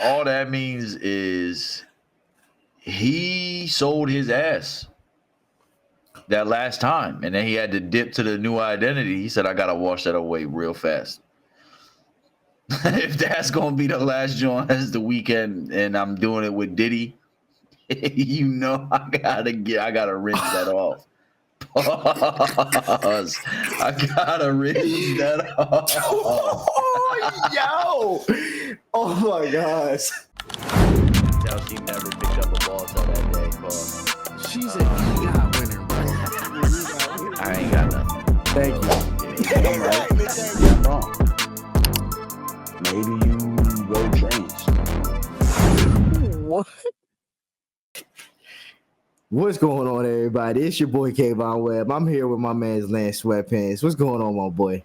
all that means is he sold his ass that last time, and then he had to dip to the new identity. He said, "I gotta wash that away real fast." If that's gonna be the last joint as the weekend, and I'm doing it with Diddy, I gotta rinse that off. Pause. I gotta rinse that off. Oh, yo! Oh my gosh! Tell she never picked up a ball till that day. Pause. She's an EGOT winner, bro. I ain't got nothing. Thank you. I'm right. Yeah, I'm wrong. Maybe you rode trains. What? What's going on, everybody? It's your boy KaVaughn Webb. I'm here with my man's Lance Sweatpants. What's going on, my boy?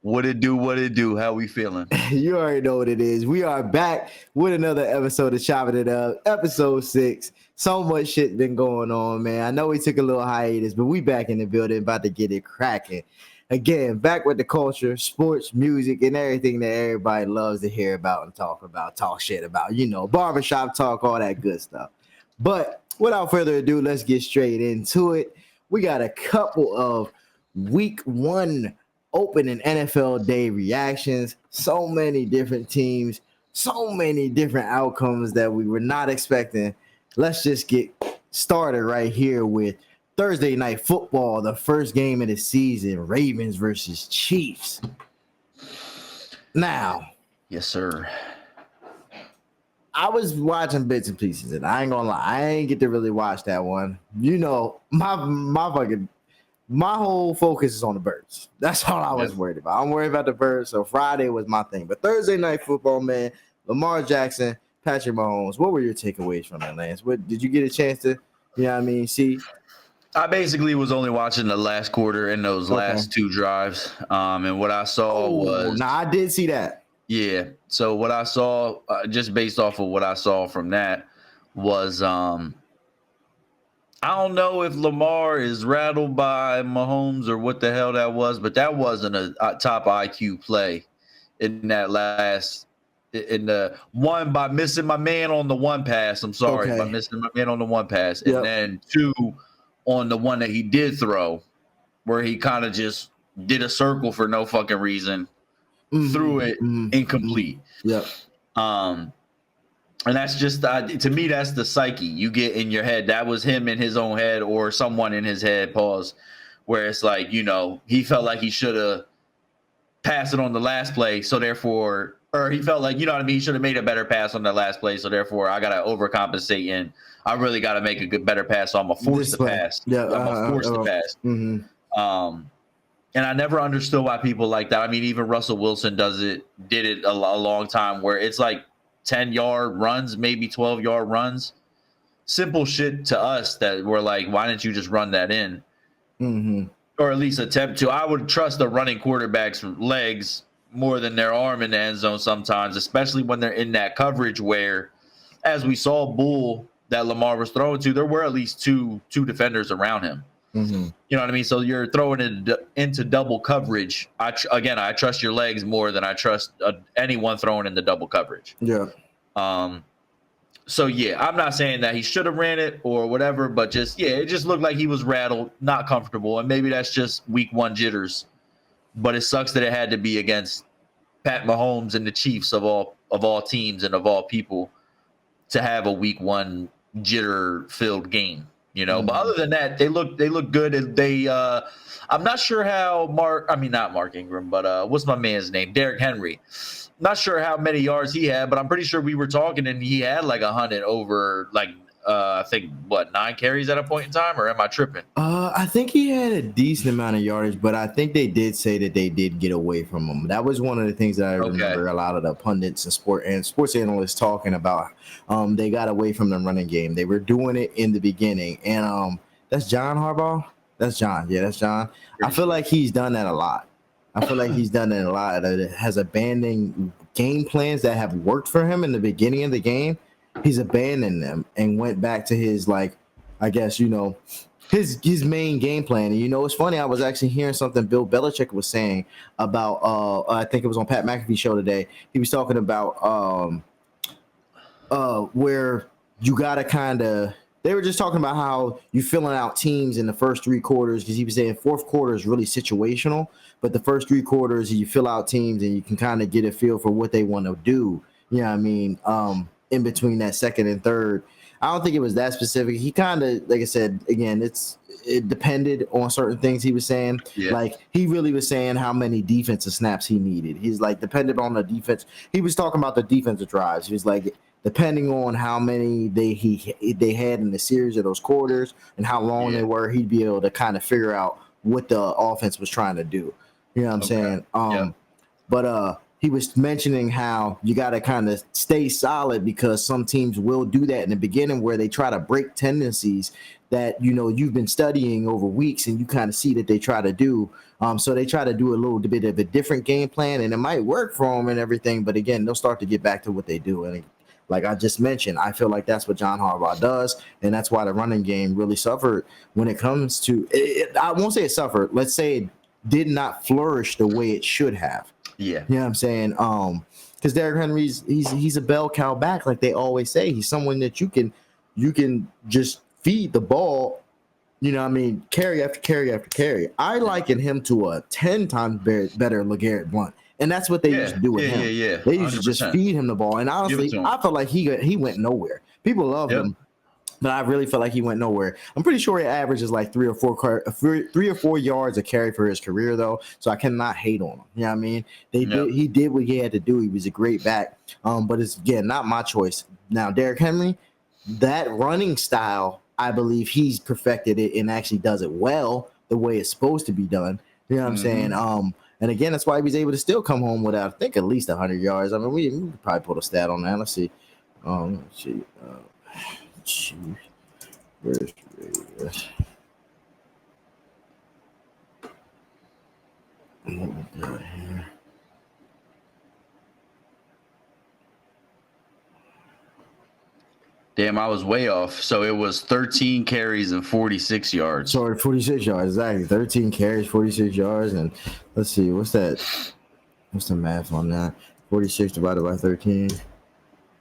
What it do? How we feeling? You already know what it is. We are back with another episode of Choppin It Up, episode 6. So much shit been going on, man. I know we took a little hiatus, but we back in the building, about to get it cracking. Again, back with the culture, sports, music, and everything that everybody loves to hear about and talk shit about. You know, barbershop talk, all that good stuff. But without further ado, let's get straight into it. We got a couple of week 1 opening NFL day reactions. So many different teams, so many different outcomes that we were not expecting. Let's just get started right here with Thursday Night Football, the first game of the season, Ravens versus Chiefs. Now, Yes, sir. I was watching bits and pieces, and I ain't gonna lie, I ain't get to really watch that one. You know, my whole focus is on the Birds. That's all I was worried about. I'm worried about the Birds, so Friday was my thing. But Thursday Night Football, man, Lamar Jackson, Patrick Mahomes, what were your takeaways from that, Lance? What did you get a chance to, see? I basically was only watching the last quarter and those last 2 drives. And what I saw was... Nah, I did see that. Yeah. So what I saw, just based off of what I saw from that, was I don't know if Lamar is rattled by Mahomes or what the hell that was, but that wasn't a top IQ play in that last... in the one by missing my man on the one pass. I'm sorry, by missing my man on the one pass. And then 2 on the one that he did throw, where he kind of just did a circle for no fucking reason, threw it incomplete. And that's just, to me, that's the psyche you get in your head. That was him in his own head or someone in his head, pause, where it's like, he felt like he should have passed it on the last play. So therefore, or he felt like, he should have made a better pass on the last play. So therefore, I got to overcompensate and I really got to make a better pass. So I'm going to force the pass. I'm going to force the pass. And I never understood why people like that. I mean, even Russell Wilson did it a long time where it's like 10-yard runs, maybe 12-yard runs. Simple shit to us that we're like, why didn't you just run that in? Or at least attempt to. I would trust the running quarterback's legs more than their arm in the end zone sometimes, especially when they're in that coverage where, as we saw Bull that Lamar was throwing to, there were at least two defenders around him. You know what I mean? So you're throwing it into double coverage. I trust your legs more than I trust anyone throwing in the double coverage. So, I'm not saying that he should have ran it or whatever, but it just looked like he was rattled, not comfortable. And maybe that's just week 1 jitters. But it sucks that it had to be against Pat Mahomes and the Chiefs of all teams and of all people to have a week 1 jitter-filled game. But other than that, they look good. They I'm not sure how not Mark Ingram, but what's my man's name? Derrick Henry. Not sure how many yards he had, but I'm pretty sure we were talking and he had like 100 over I think 9 carries at a point in time, or am I tripping? I think he had a decent amount of yardage, but I think they did say that they did get away from him. That was one of the things that I remember a lot of the pundits and sports analysts talking about. They got away from the running game. They were doing it in the beginning, and that's John Harbaugh. That's John. Yeah, that's John. I feel like he's done that a lot. Has abandoned game plans that have worked for him in the beginning of the game. He's abandoned them and went back to his his main game plan. And, you know, it's funny. I was actually hearing something Bill Belichick was saying about. I think it was on Pat McAfee's show today. He was talking about where you gotta kind of. They were just talking about how you filling out teams in the first three quarters, because he was saying fourth quarter is really situational, but the first three quarters you fill out teams and you can kind of get a feel for what they want to do. You know what I mean? In between that second and third. I don't think it was that specific. He kind of, like I said, again, it depended on certain things he was saying. Yeah. Like, he really was saying how many defensive snaps he needed. He's like, depended on the defense. He was talking about the defensive drives. He was like, depending on how many they had in the series of those quarters and how long they were, he'd be able to kind of figure out what the offense was trying to do. You know what I'm saying? But he was mentioning how you got to kind of stay solid, because some teams will do that in the beginning, where they try to break tendencies that, you know, you've been studying over weeks and you kind of see that they try to do. So they try to do a little bit of a different game plan, and it might work for them and everything. But again, they'll start to get back to what they do. And like I just mentioned, I feel like that's what John Harbaugh does, and that's why the running game really suffered when it comes to it. I won't say it suffered. Let's say it did not flourish the way it should have. Yeah. You know what I'm saying? Because Derrick Henry's he's a bell cow back, like they always say. He's someone that you can just feed the ball, you know what I mean, carry after carry after carry. I liken him to a 10 times better LeGarrette Blount. And that's what they used to do with him. They used to just feed him the ball. And honestly, I felt like he went nowhere. People love him, but I really felt like he went nowhere. I'm pretty sure he averages like 3 or 4 yards a carry for his career, though. So I cannot hate on him. You know what I mean? He did what he had to do. He was a great back. But it's, again, not my choice. Now, Derrick Henry, that running style, I believe he's perfected it and actually does it well the way it's supposed to be done. You know what I'm saying? And again, that's why he was able to still come home with, I think, at least 100 yards. I mean, we could probably put a stat on that. Let's see. Where's what we got here? Damn, I was way off. So it was 13 carries and 46 yards. Sorry, 46 yards, exactly. 13 carries, 46 yards. And let's see, what's that? What's the math on that? 46 divided by 13.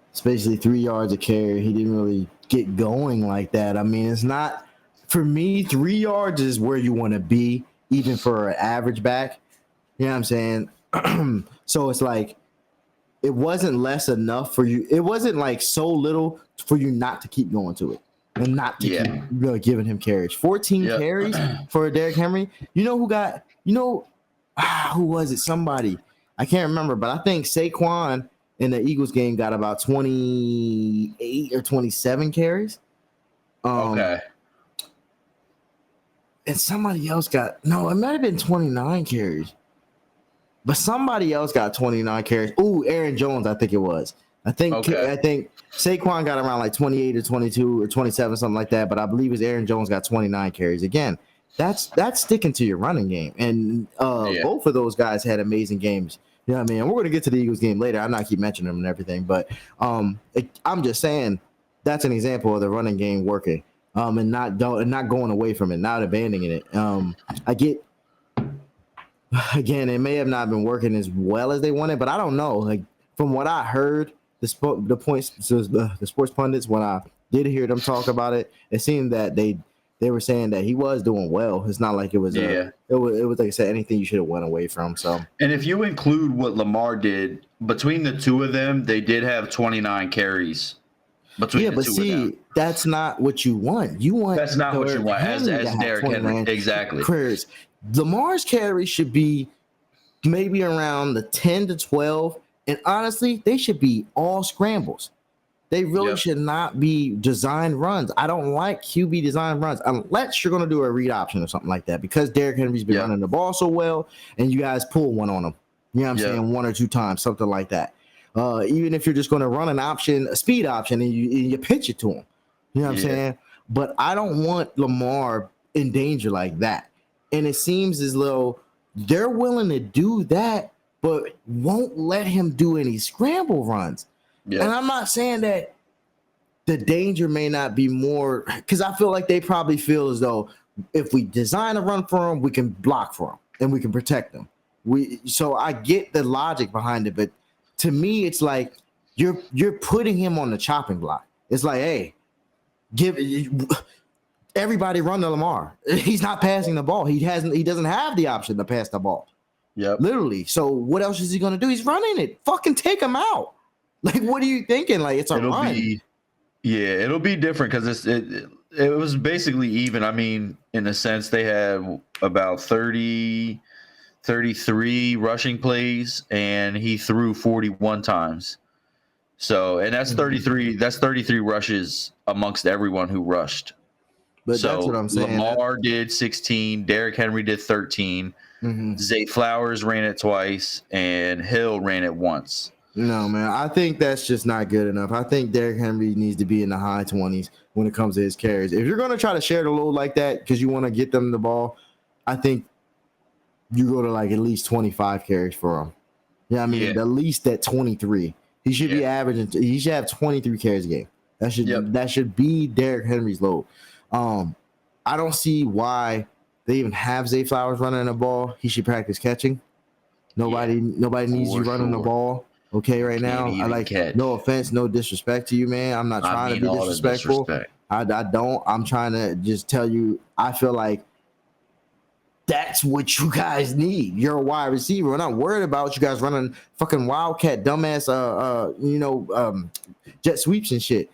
It's basically 3 yards a carry. He didn't really get going like that. I mean, it's not, for me, 3 yards is where you want to be, even for an average back. You know what I'm saying? So it's like, it wasn't less enough for you. It wasn't like so little for you not to keep going to it and not to keep really giving him carries. 14 carries for Derrick Henry. You know who got, who was it? Somebody. I can't remember, but I think Saquon in the Eagles game got about 28 or 27 carries. Okay. And somebody else got, it might have been 29 carries. But somebody else got 29 carries. Ooh, Aaron Jones, I think it was. I think Saquon got around like 28 or 22 or 27, something like that. But I believe it's Aaron Jones got 29 carries. Again, that's sticking to your running game. And both of those guys had amazing games. You know what I mean? And we're going to get to the Eagles game later. I'm not keep mentioning them and everything. But I'm just saying that's an example of the running game working and not going away from it, not abandoning it. I get. Again, it may have not been working as well as they wanted, but I don't know. Like, from what I heard, the sports pundits, when I did hear them talk about it, it seemed that they were saying that he was doing well. It's not like it was it was like I said, anything you should have went away from. So, and if you include what Lamar did between the two of them, they did have 29 carries. Between the two of them. That's not what you want. That's not what you want as Derrick Henry. Exactly. Careers. Lamar's carry should be maybe around the 10 to 12. And honestly, they should be all scrambles. They really should not be designed runs. I don't like QB designed runs unless you're going to do a read option or something like that, because Derrick Henry's been running the ball so well and you guys pull one on him. You know what I'm saying? 1 or 2 times, something like that. Even if you're just going to run a speed option and you pitch it to him. You know what I'm saying? But I don't want Lamar in danger like that. And it seems as though they're willing to do that, but won't let him do any scramble runs. Yeah. And I'm not saying that the danger may not be more, because I feel like they probably feel as though if we design a run for him, we can block for him and we can protect him. So I get the logic behind it, but to me, it's like you're putting him on the chopping block. It's like, hey, give everybody run to Lamar. He's not passing the ball. He doesn't have the option to pass the ball. Yep. Literally. So what else is he gonna do? He's running it. Fucking take him out. Like, what are you thinking? Like, it's a run. It'll be different because it was basically even. I mean, in a sense, they had about 33 rushing plays, and he threw 41 times. So, and that's 33. That's 33 rushes amongst everyone who rushed. But so that's what I'm saying. Lamar did 16. Derrick Henry did 13. Zay Flowers ran it twice, and Hill ran it once. No, man, I think that's just not good enough. I think Derrick Henry needs to be in the high 20s when it comes to his carries. If you're going to try to share the load like that because you want to get them the ball, I think you go to like at least 25 carries for him. Yeah, I mean, at least at 23. He should be averaging. He should have 23 carries a game. That should be Derrick Henry's load. I don't see why they even have Zay Flowers running the ball. He should practice catching. Nobody needs you running the ball. Okay, right now, I like catch. No offense, no disrespect to you, man. I'm not trying to be disrespectful. I don't. I'm trying to just tell you, I feel like that's what you guys need. You're a wide receiver. We're not worried about you guys running fucking wildcat, dumbass, jet sweeps and shit.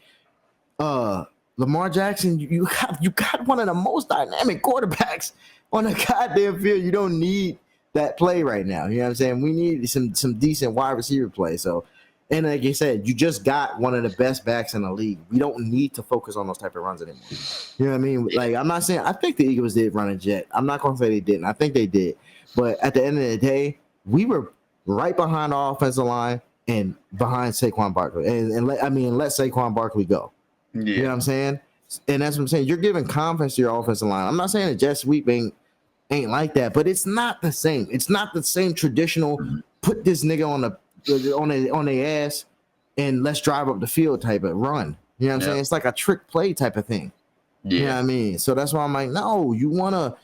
Lamar Jackson, you got one of the most dynamic quarterbacks on the goddamn field. You don't need that play right now. You know what I'm saying? We need some decent wide receiver play. So, and like I said, you just got one of the best backs in the league. We don't need to focus on those type of runs anymore. You know what I mean? Like, I'm not saying I think the Eagles did run a jet. I'm not gonna say they didn't. I think they did. But at the end of the day, we were right behind our offensive line and behind Saquon Barkely. And let Saquon Barkely go. Yeah. You know what I'm saying? And that's what I'm saying. You're giving confidence to your offensive line. I'm not saying a jet sweep ain't like that, but it's not the same. It's not the same traditional put this nigga on their ass and let's drive up the field type of run. You know what I'm saying? It's like a trick play type of thing. Yeah. You know what I mean? So that's why I'm like, no, you wanna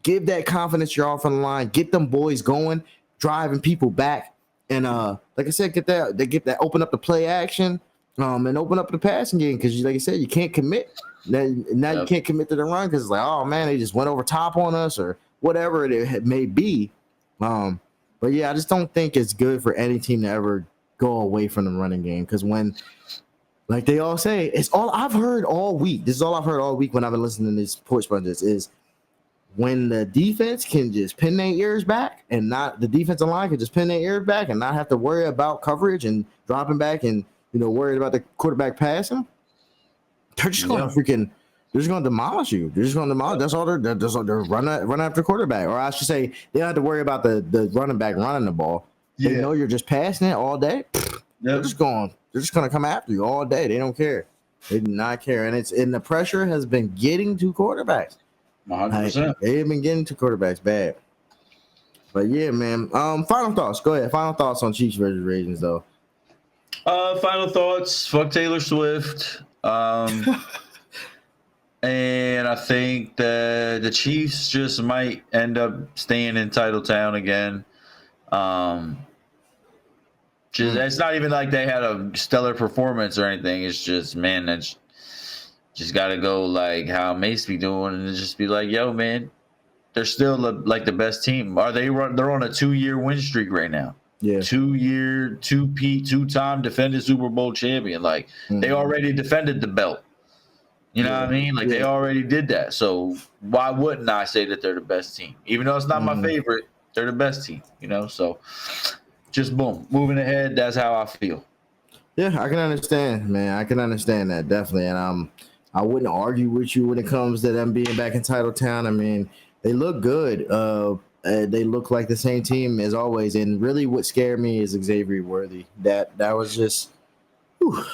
give that confidence to your offensive line, get them boys going, driving people back, and like I said, get that open up the play action, and open up the passing game because like I said, you can't commit. Now you can't commit to the run because it's like, oh man, they just went over top on us or whatever it may be. But yeah, I just don't think it's good for any team to ever go away from the running game because when, like they all say, it's all I've heard all week. This is all I've heard all week when I've been listening to these porch sponges is when the defense can just pin their ears back and not the defensive line can just pin their ears back and not have to worry about coverage and dropping back and worried about the quarterback passing. They're just going to demolish you. They're just going to demolish. That's all they're run after quarterback. Or I should say, they don't have to worry about the running back running the ball. They know you're just passing it all day. They're just going to come after you all day. They don't care. They do not care. And the pressure has been getting to quarterbacks. 100%. They've been getting to quarterbacks bad. But yeah, man. Final thoughts. Go ahead. Final thoughts on Chiefs versus Ravens, though. Final thoughts. Fuck Taylor Swift. And I think that the Chiefs just might end up staying in Titletown again. It's not even like they had a stellar performance or anything. It's just, man, that's just got to go like how Mace be doing and just be like, yo, man, they're still like the best team. They're on a 2-year win streak right now. Yeah, 2-year, two-time defended Super Bowl champion. Like they already defended the belt. You know what I mean? Like they already did that. So why wouldn't I say that they're the best team? Even though it's not my favorite, they're the best team. So just boom, moving ahead. That's how I feel. Yeah, I can understand, man. I can understand that definitely, and I wouldn't argue with you when it comes to them being back in Titletown. I mean, they look good. They look like the same team as always. And really what scared me is Xavier Worthy. That was just,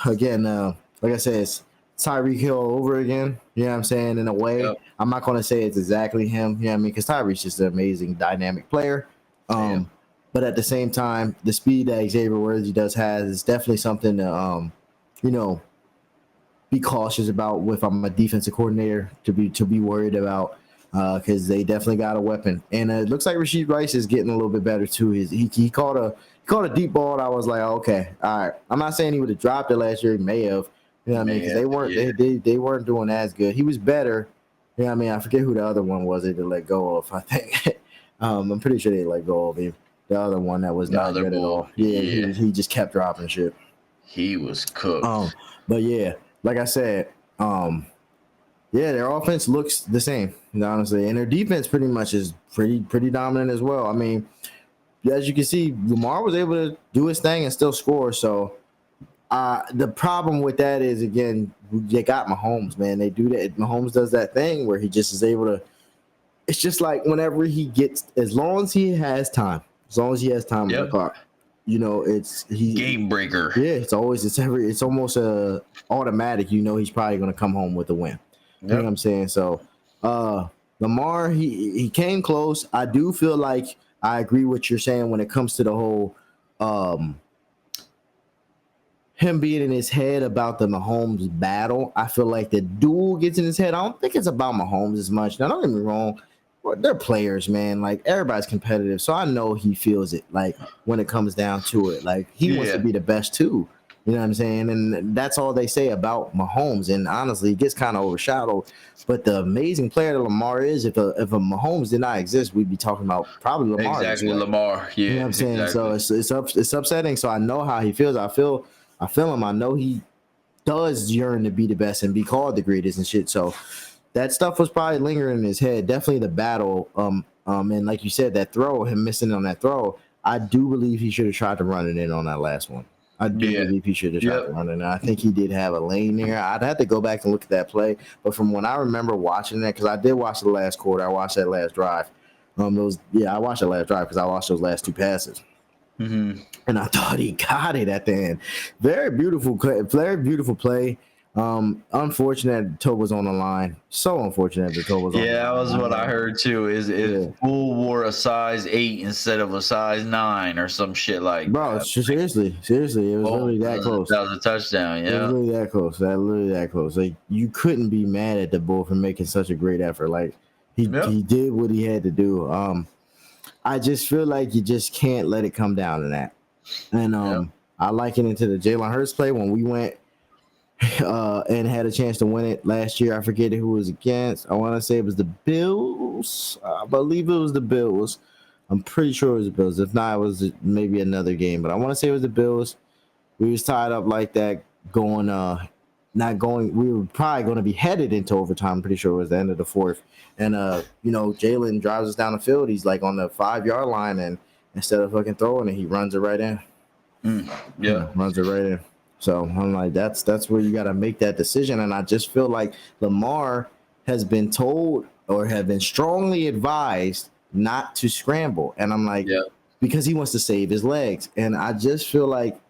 again, like I said, it's Tyreek Hill over again. You know what I'm saying? In a way, I'm not going to say it's exactly him. You know what I mean? Because Tyreek's just an amazing, dynamic player. But at the same time, the speed that Xavier Worthy does has is definitely something to, be cautious about if I'm a defensive coordinator to be worried about because they definitely got a weapon. And it looks like Rashid Rice is getting a little bit better too. He caught a deep ball. And I was like, okay, all right. I'm not saying he would have dropped it last year. He may have. You know what I mean? Because they weren't doing as good. He was better. You know what I mean? I forget who the other one was they let go of. I think I'm pretty sure they let go of him. The other one that was not good at all. Yeah. He just kept dropping shit. He was cooked. But yeah, like I said, their offense looks the same, honestly, and their defense pretty much is pretty dominant as well. I mean, as you can see, Lamar was able to do his thing and still score. So the problem with that is, again, they got Mahomes, man. They do that. Mahomes does that thing where he just is able to. It's just like whenever he gets, as long as he has time on the clock. You know, it's game breaker. Yeah, it's almost automatic. You know, he's probably going to come home with a win. You know what I'm saying? So, Lamar, he came close. I do feel like I agree with what you're saying when it comes to the whole him being in his head about the Mahomes battle. I feel like the duel gets in his head. I don't think it's about Mahomes as much. Now, don't get me wrong. They're players, man. Like, everybody's competitive. So I know he feels it, like, when it comes down to it. Like, he wants to be the best, too. You know what I'm saying? And that's all they say about Mahomes. And honestly, it gets kind of overshadowed. But the amazing player that Lamar is, if a Mahomes did not exist, we'd be talking about probably Lamar. Exactly, Lamar. Yeah, you know what I'm saying? exactly. So it's upsetting. So I know how he feels. I feel him. I know he does yearn to be the best and be called the greatest and shit. So that stuff was probably lingering in his head. Definitely the battle. And like you said, that throw, him missing on that throw, I do believe he should have tried to run it in on that last one. I do believe he should have tried to run it in. I think he did have a lane there. I'd have to go back and look at that play. But from when I remember watching that, because I did watch the last quarter, I watched that last drive. I watched the last drive because I watched those last two passes. Mm-hmm. And I thought he got it at the end. Very beautiful play. Unfortunate the toe was on the line. So unfortunate the toe was on the line. Yeah, that was what I heard too. Is Bull wore a size 8 instead of a size 9 or some shit like Bro, that. Seriously, it was literally that close. That was a touchdown, yeah. It was literally that close. Like, you couldn't be mad at the Bull for making such a great effort. Like, he did what he had to do. I just feel like you just can't let it come down to that. And I liken it to the Jalen Hurts play when we went and had a chance to win it last year. I forget who it was against. I want to say it was the Bills. I believe it was the Bills. I'm pretty sure it was the Bills. If not, it was maybe another game. But I want to say it was the Bills. We was tied up like that, going. We were probably going to be headed into overtime. I'm pretty sure it was the end of the fourth. And Jalen drives us down the field. He's like on the 5-yard line, and instead of fucking throwing it, he runs it right in. Runs it right in. So I'm like, that's where you got to make that decision. And I just feel like Lamar has been told or have been strongly advised not to scramble. And I'm like, because he wants to save his legs. And I just feel like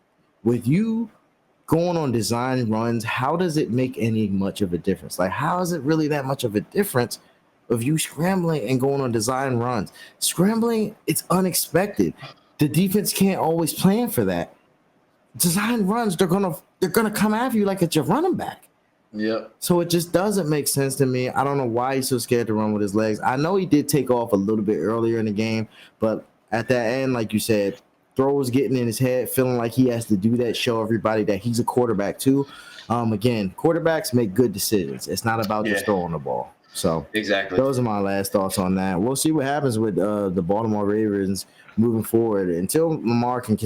with you going on design runs, how does it make any much of a difference? Like, how is it really that much of a difference of you scrambling and going on design runs? Scrambling, it's unexpected. The defense can't always plan for that. Design runs, they're gonna come after you like it's your running back. Yeah. So it just doesn't make sense to me. I don't know why he's so scared to run with his legs. I know he did take off a little bit earlier in the game, but at that end, like you said, throws getting in his head, feeling like he has to do that, show everybody that he's a quarterback too. Again, quarterbacks make good decisions. It's not about just throwing the ball. So exactly, those are my last thoughts on that. We'll see what happens with the Baltimore Ravens moving forward. Until Lamar can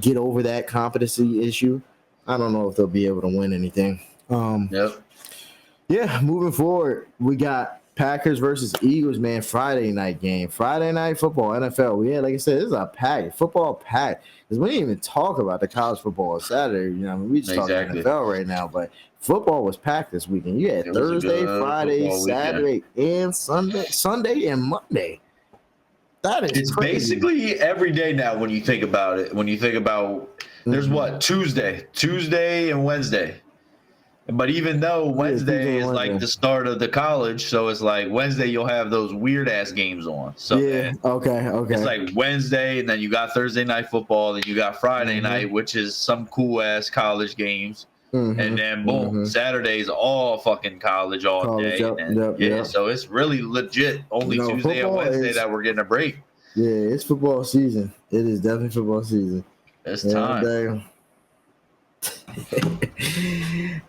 get over that competency issue, I don't know if they'll be able to win anything. Yeah, moving forward, we got Packers versus Eagles, man. Friday night game. Friday night football, NFL. Yeah, like I said, this is a pack. Football pack. Because we didn't even talk about the college football on Saturday. You know, we just talking NFL right now. But football was packed this weekend. You had Thursday, Friday, Saturday, and Sunday and Monday. It's crazy. Basically every day now when you think about it. When you think about there's Tuesday and Wednesday. But even though Wednesday is like the start of the college, so it's like Wednesday you'll have those weird ass games on. So okay. It's like Wednesday, and then you got Thursday night football, then you got Friday night, which is some cool ass college games. And then boom, Saturday's all fucking college all day. Yep. So it's really legit only Tuesday and Wednesday that we're getting a break. Yeah, it's football season. It is definitely football season. It's time.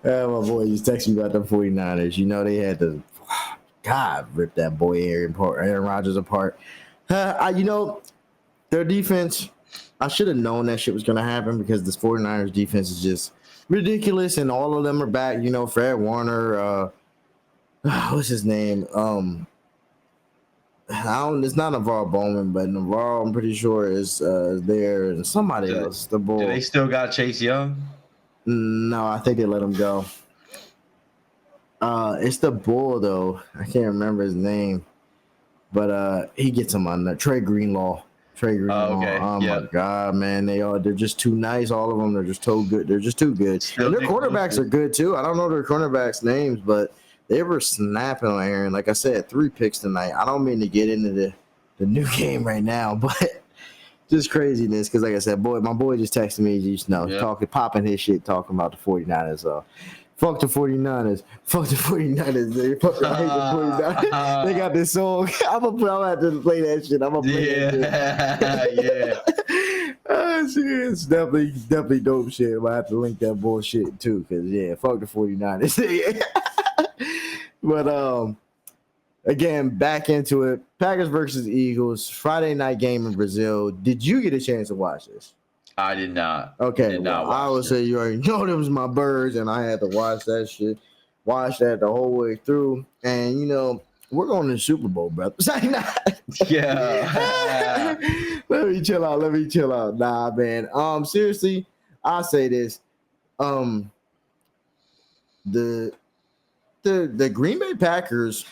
My boy just texted me about the 49ers. You know, they had to, God, rip that boy Aaron Rodgers apart. Their defense, I should have known that shit was going to happen because this 49ers defense is just ridiculous, and all of them are back. You know, Fred Warner, what's his name? It's not Navarro Bowman, but Navarro, I'm pretty sure, is there, and somebody else. The bull. Do they still got Chase Young? No, I think they let him go. It's the bull though. I can't remember his name, but he gets him on there. Trey Greenlaw. Okay. My God, man, they're just too nice. All of them, they're just too good. They're just too good. And their quarterbacks are good too. I don't know their cornerbacks' names, but they were snapping on Aaron. Like I said, 3 picks tonight. I don't mean to get into the new game right now, but just craziness. Because like I said, my boy just texted me, popping his shit, talking about the 49ers. Fuck the 49ers. Fuck the 49ers. I hate the 49ers. They got this song. I'm going to have to play that shit. I'm going to play that shit. It's definitely dope shit. I'm going to have to link that bullshit too. Because, fuck the 49ers. But, again, back into it. Packers versus Eagles. Friday night game in Brazil. Did you get a chance to watch this? I did not. Okay, I would say you already know them was my birds, and I had to watch that shit. Watch that the whole way through. And, we're going to the Super Bowl, brother. Yeah. Let me chill out. Nah, man. Seriously, I'll say this. The Green Bay Packers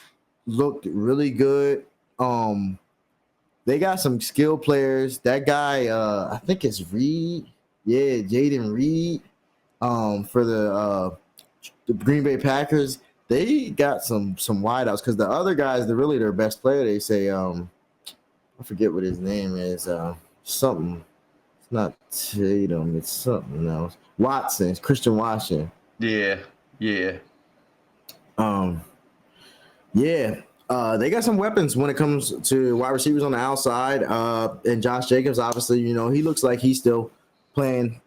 looked really good. They got some skilled players. That guy, I think it's Reed. Yeah, Jaden Reed. For the Green Bay Packers, they got some wideouts because the other guys, they're really their best player. They say, I forget what his name is. Something. It's not Tatum. It's something else. Watson. It's Christian Watson. Yeah. Yeah. They got some weapons when it comes to wide receivers on the outside. And Josh Jacobs, obviously, he looks like he's still playing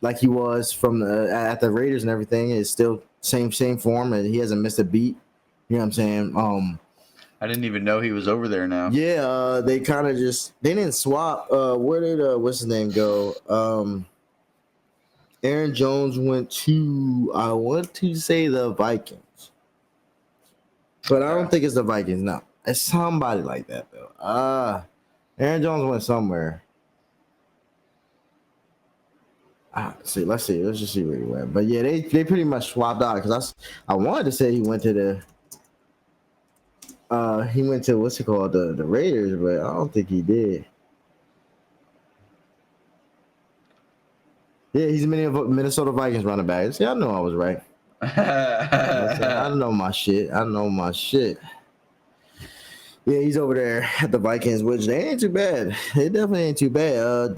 like he was at the Raiders and everything. Is still same form, and he hasn't missed a beat. You know what I'm saying? I didn't even know he was over there now. Yeah, they kind of they didn't swap. Where did what's his name go? Aaron Jones went to, I want to say, the Vikings. But I don't think it's the Vikings. No, it's somebody like that though. Aaron Jones went somewhere. Let's just see where he went. But yeah, they pretty much swapped out because I wanted to say he went to what's it called, the Raiders, but I don't think he did. Yeah, he's a Minnesota Vikings running back. See, I know I was right. I know my shit. Yeah, he's over there at the Vikings, which they ain't too bad. They definitely ain't too bad.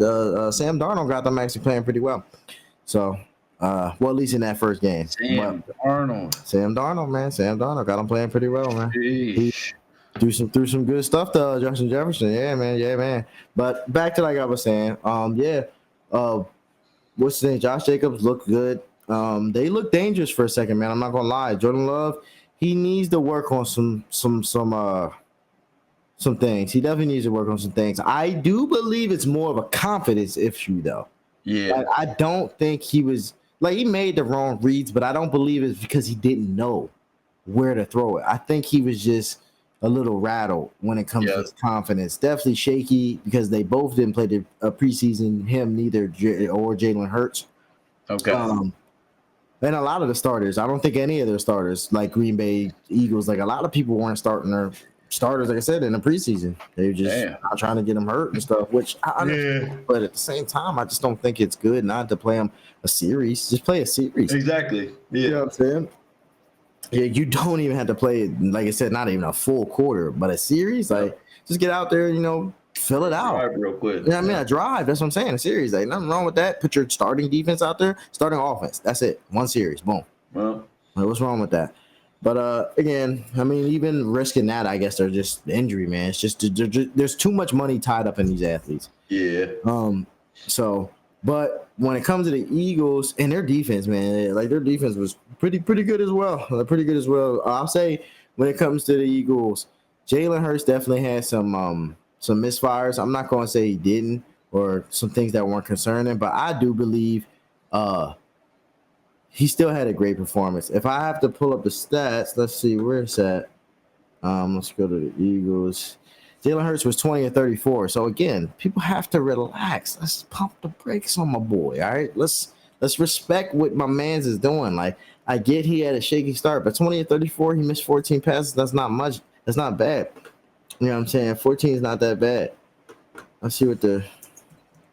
Sam Darnold got them actually playing pretty well. So, at least in that first game. Sam Darnold, man. Sam Darnold got them playing pretty well, man. He threw some good stuff to Justin Jefferson. Yeah, man. But back to like I was saying, what's his name? Josh Jacobs looked good. They look dangerous for a second, man. I'm not gonna lie. Jordan Love, he needs to work on some things. He definitely needs to work on some things. I do believe it's more of a confidence issue, though. Yeah. Like, I don't think he made the wrong reads, but I don't believe it's because he didn't know where to throw it. I think he was just a little rattled when it comes to his confidence. Definitely shaky because they both didn't play the preseason. Him neither, or Jalen Hurts. Okay. And a lot of the starters, I don't think any of their starters, like Green Bay Eagles, like a lot of people weren't starting their starters, like I said, in the preseason. They were just not trying to get them hurt and stuff, which I understand. But at the same time, I just don't think it's good not to play them a series. Just play a series. Exactly. Yeah. You know what I'm saying? Yeah, you don't even have to play, like I said, not even a full quarter, but a series. Like, just get out there, fill it out. Drive real quick. Yeah, I mean, a drive. That's what I'm saying. A series, like nothing wrong with that. Put your starting defense out there, starting offense. That's it. One series, boom. Well, Like, what's wrong with that? But again, I mean, even risking that, I guess they're just injury, man. It's just there's too much money tied up in these athletes. yeah. So, but when it comes to the Eagles and their defense, man, like their defense was pretty good as well. Pretty good as well. I'll say when it comes to the Eagles, Jalen Hurts definitely had some misfires. I'm not going to say he didn't or some things that weren't concerning, but I do believe he still had a great performance. If I have to pull up the stats, let's see where it's at. Let's go to the Eagles. Jalen Hurts was 20 and 34. So again, people have to relax. Let's pump the brakes on my boy. All right, let's respect what my man's is doing. Like I get he had a shaky start, but 20 and 34, he missed 14 passes. That's not much. That's not bad. You know what I'm saying? 14 is not that bad. Let's see what the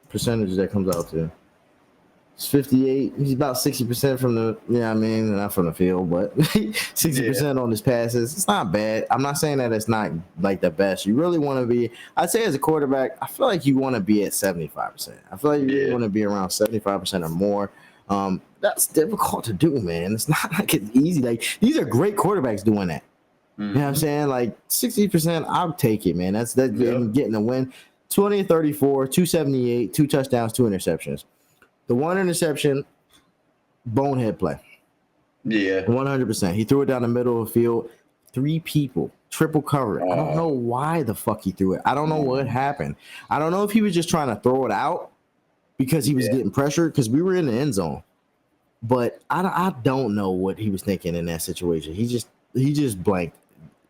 percentage that comes out to. It's 58. He's about 60% from the, not from the field, but 60% on his passes. It's not bad. I'm not saying that it's not like the best. You really want to be, I'd say as a quarterback, I feel like you want to be at 75%. I feel like you really want to be around 75% or more. That's difficult to do, man. It's not like it's easy. Like these are great quarterbacks doing that. You know what I'm saying? Like 60%, I'll take it, man. That's getting a win. 20 and 34, 278, 2 touchdowns, 2 interceptions. The 1 interception, bonehead play. Yeah. 100%. He threw it down the middle of the field. 3 people, triple cover. I don't know why the fuck he threw it. I don't know what happened. I don't know if he was just trying to throw it out because he was getting pressured because we were in the end zone. But I don't know what he was thinking in that situation. He just blanked.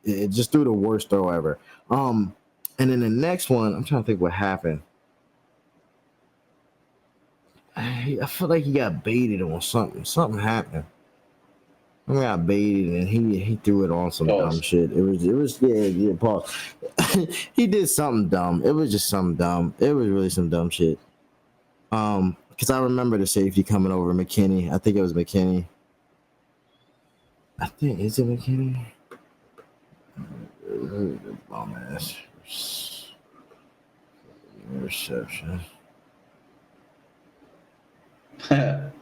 It just threw the worst throw ever. And then the next one, I'm trying to think what happened. I feel like he got baited on something. Something happened. He got baited and he threw it on some dumb shit. It was pause. He did something dumb. It was just something dumb. It was really some dumb shit. Because I remember the safety coming over McKinney. I think it was McKinney. Is it McKinney? Bum ass interception. Xavier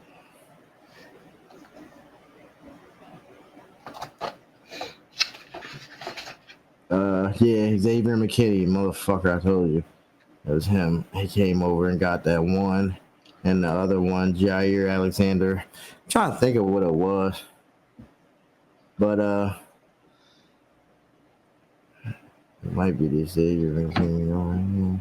McKinney, motherfucker, I told you. It was him. He came over and got that one. And the other one, Jair Alexander. I'm trying to think of what it was. But it might be this Xavier McKinney.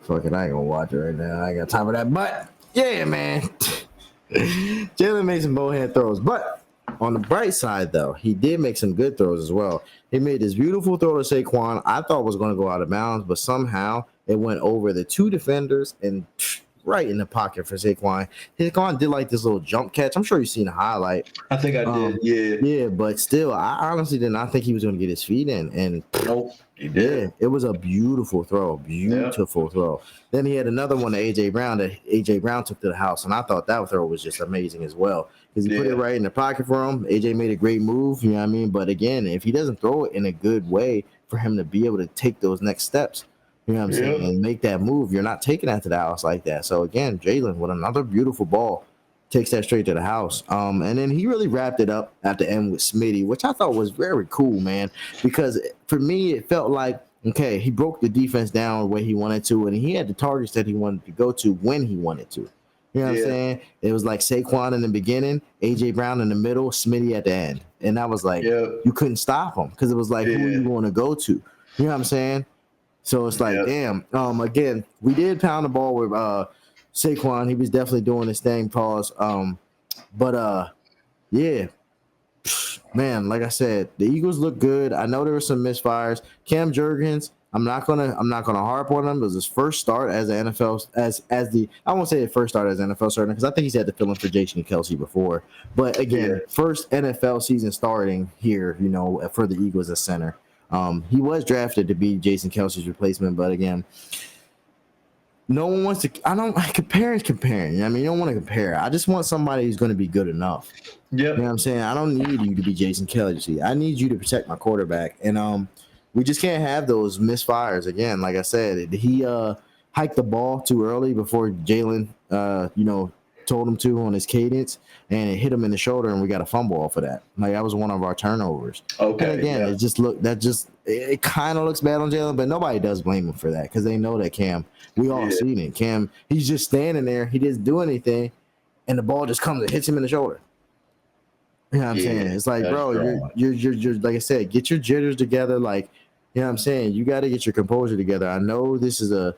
Fuck it, I ain't gonna watch it right now. I ain't got time for that. But yeah, man. Jalen made some bonehead throws. But on the bright side, though, he did make some good throws as well. He made this beautiful throw to Saquon. I thought was going to go out of bounds, but somehow it went over the 2 defenders and right in the pocket for Saquon. Saquon did like this little jump catch. I'm sure you've seen the highlight. I think I did. Yeah. Yeah, but still, I honestly did not think he was going to get his feet in. And nope, he did. Yeah, it was a beautiful throw. Beautiful throw. Then he had another one to AJ Brown that AJ Brown took to the house, and I thought that throw was just amazing as well because he put it right in the pocket for him. AJ made a great move, you know what I mean? But again, if he doesn't throw it in a good way for him to be able to take those next steps, you know what I'm saying, and make that move, you're not taking that to the house like that. So again, Jalen with another beautiful ball takes that straight to the house. And then he really wrapped it up at the end with Smitty, which I thought was very cool, man, because for me, it felt like, okay, he broke the defense down the way he wanted to, and he had the targets that he wanted to go to when he wanted to. You know what I'm saying? It was like Saquon in the beginning, AJ Brown in the middle, Smitty at the end. And that was like, you couldn't stop him because it was like, who are you going to go to? You know what I'm saying? So it's like, damn. Again, we did pound the ball with Saquon. He was definitely doing his thing, pause. Yeah. Man, like I said, the Eagles look good. I know there were some misfires. Cam Jurgens, I'm not gonna harp on him. It was his first start as an NFL I won't say his first start as an NFL starter because I think he's had to fill in for Jason Kelsey before. But again, first NFL season starting here, you know, for the Eagles as center. He was drafted to be Jason Kelsey's replacement, but again, no one wants to. Comparing. You know, I mean, you don't want to compare. I just want somebody who's going to be good enough. You know what I'm saying? I don't need you to be Jason Kelsey. I need you to protect my quarterback. And We just can't have those misfires again. Like I said, he hiked the ball too early before Jalen, told him to on his cadence, and it hit him in the shoulder, and we got a fumble off of that. Like that was one of our turnovers. Okay. And again, it kind of looks bad on Jalen, but nobody does blame him for that because they know that Cam. We all seen it. Cam, he's just standing there. He doesn't do anything, and the ball just comes and hits him in the shoulder. You know what I'm saying? It's like, bro, you're like I said, get your jitters together. Like, you know what I'm saying? You got to get your composure together. I know this is a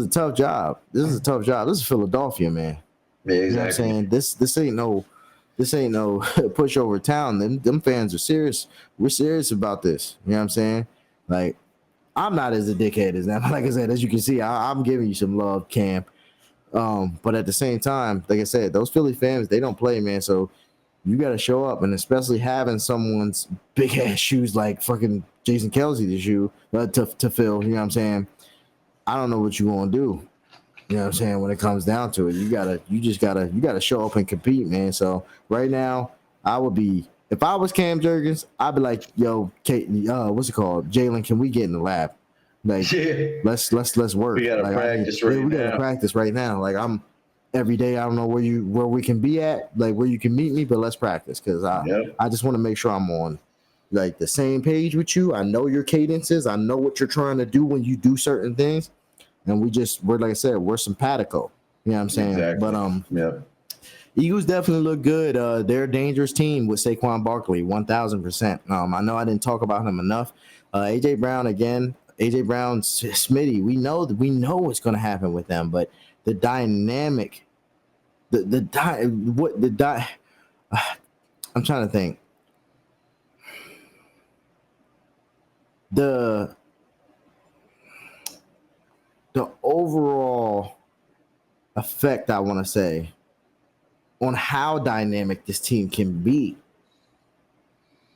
tough job. This is Philadelphia, man. Yeah, exactly. You know what I'm saying? This ain't no pushover town. Them fans are serious. We're serious about this. You know what I'm saying? Like, I'm not as a dickhead as them. Like I said, as you can see, I'm giving you some love, Cam. But at the same time, like I said, those Philly fans, they don't play, man. So you got to show up, and especially having someone's big ass shoes like fucking Jason Kelsey to fill. You know what I'm saying? I don't know what you gonna do. You know what I'm saying? When it comes down to it, you gotta show up and compete, man. So right now, if I was Cam Jurgens, I'd be like, yo, Kate, what's it called? Jalen, can we get in the lab? Like, let's work. We gotta practice right now. We gotta practice right now. Like every day, I don't know where we can be at, like where you can meet me, but let's practice because I just want to make sure I'm on like the same page with you. I know your cadences. I know what you're trying to do when you do certain things, and we're like I said, we're simpatico. You know what I'm saying? Exactly. But Eagles definitely look good. They're a dangerous team with Saquon Barkely, 1,000%. I know I didn't talk about him enough. AJ Brown again. AJ Brown, Smitty. We know what's going to happen with them, but the dynamic, I'm trying to think. The overall effect, I want to say, on how dynamic this team can be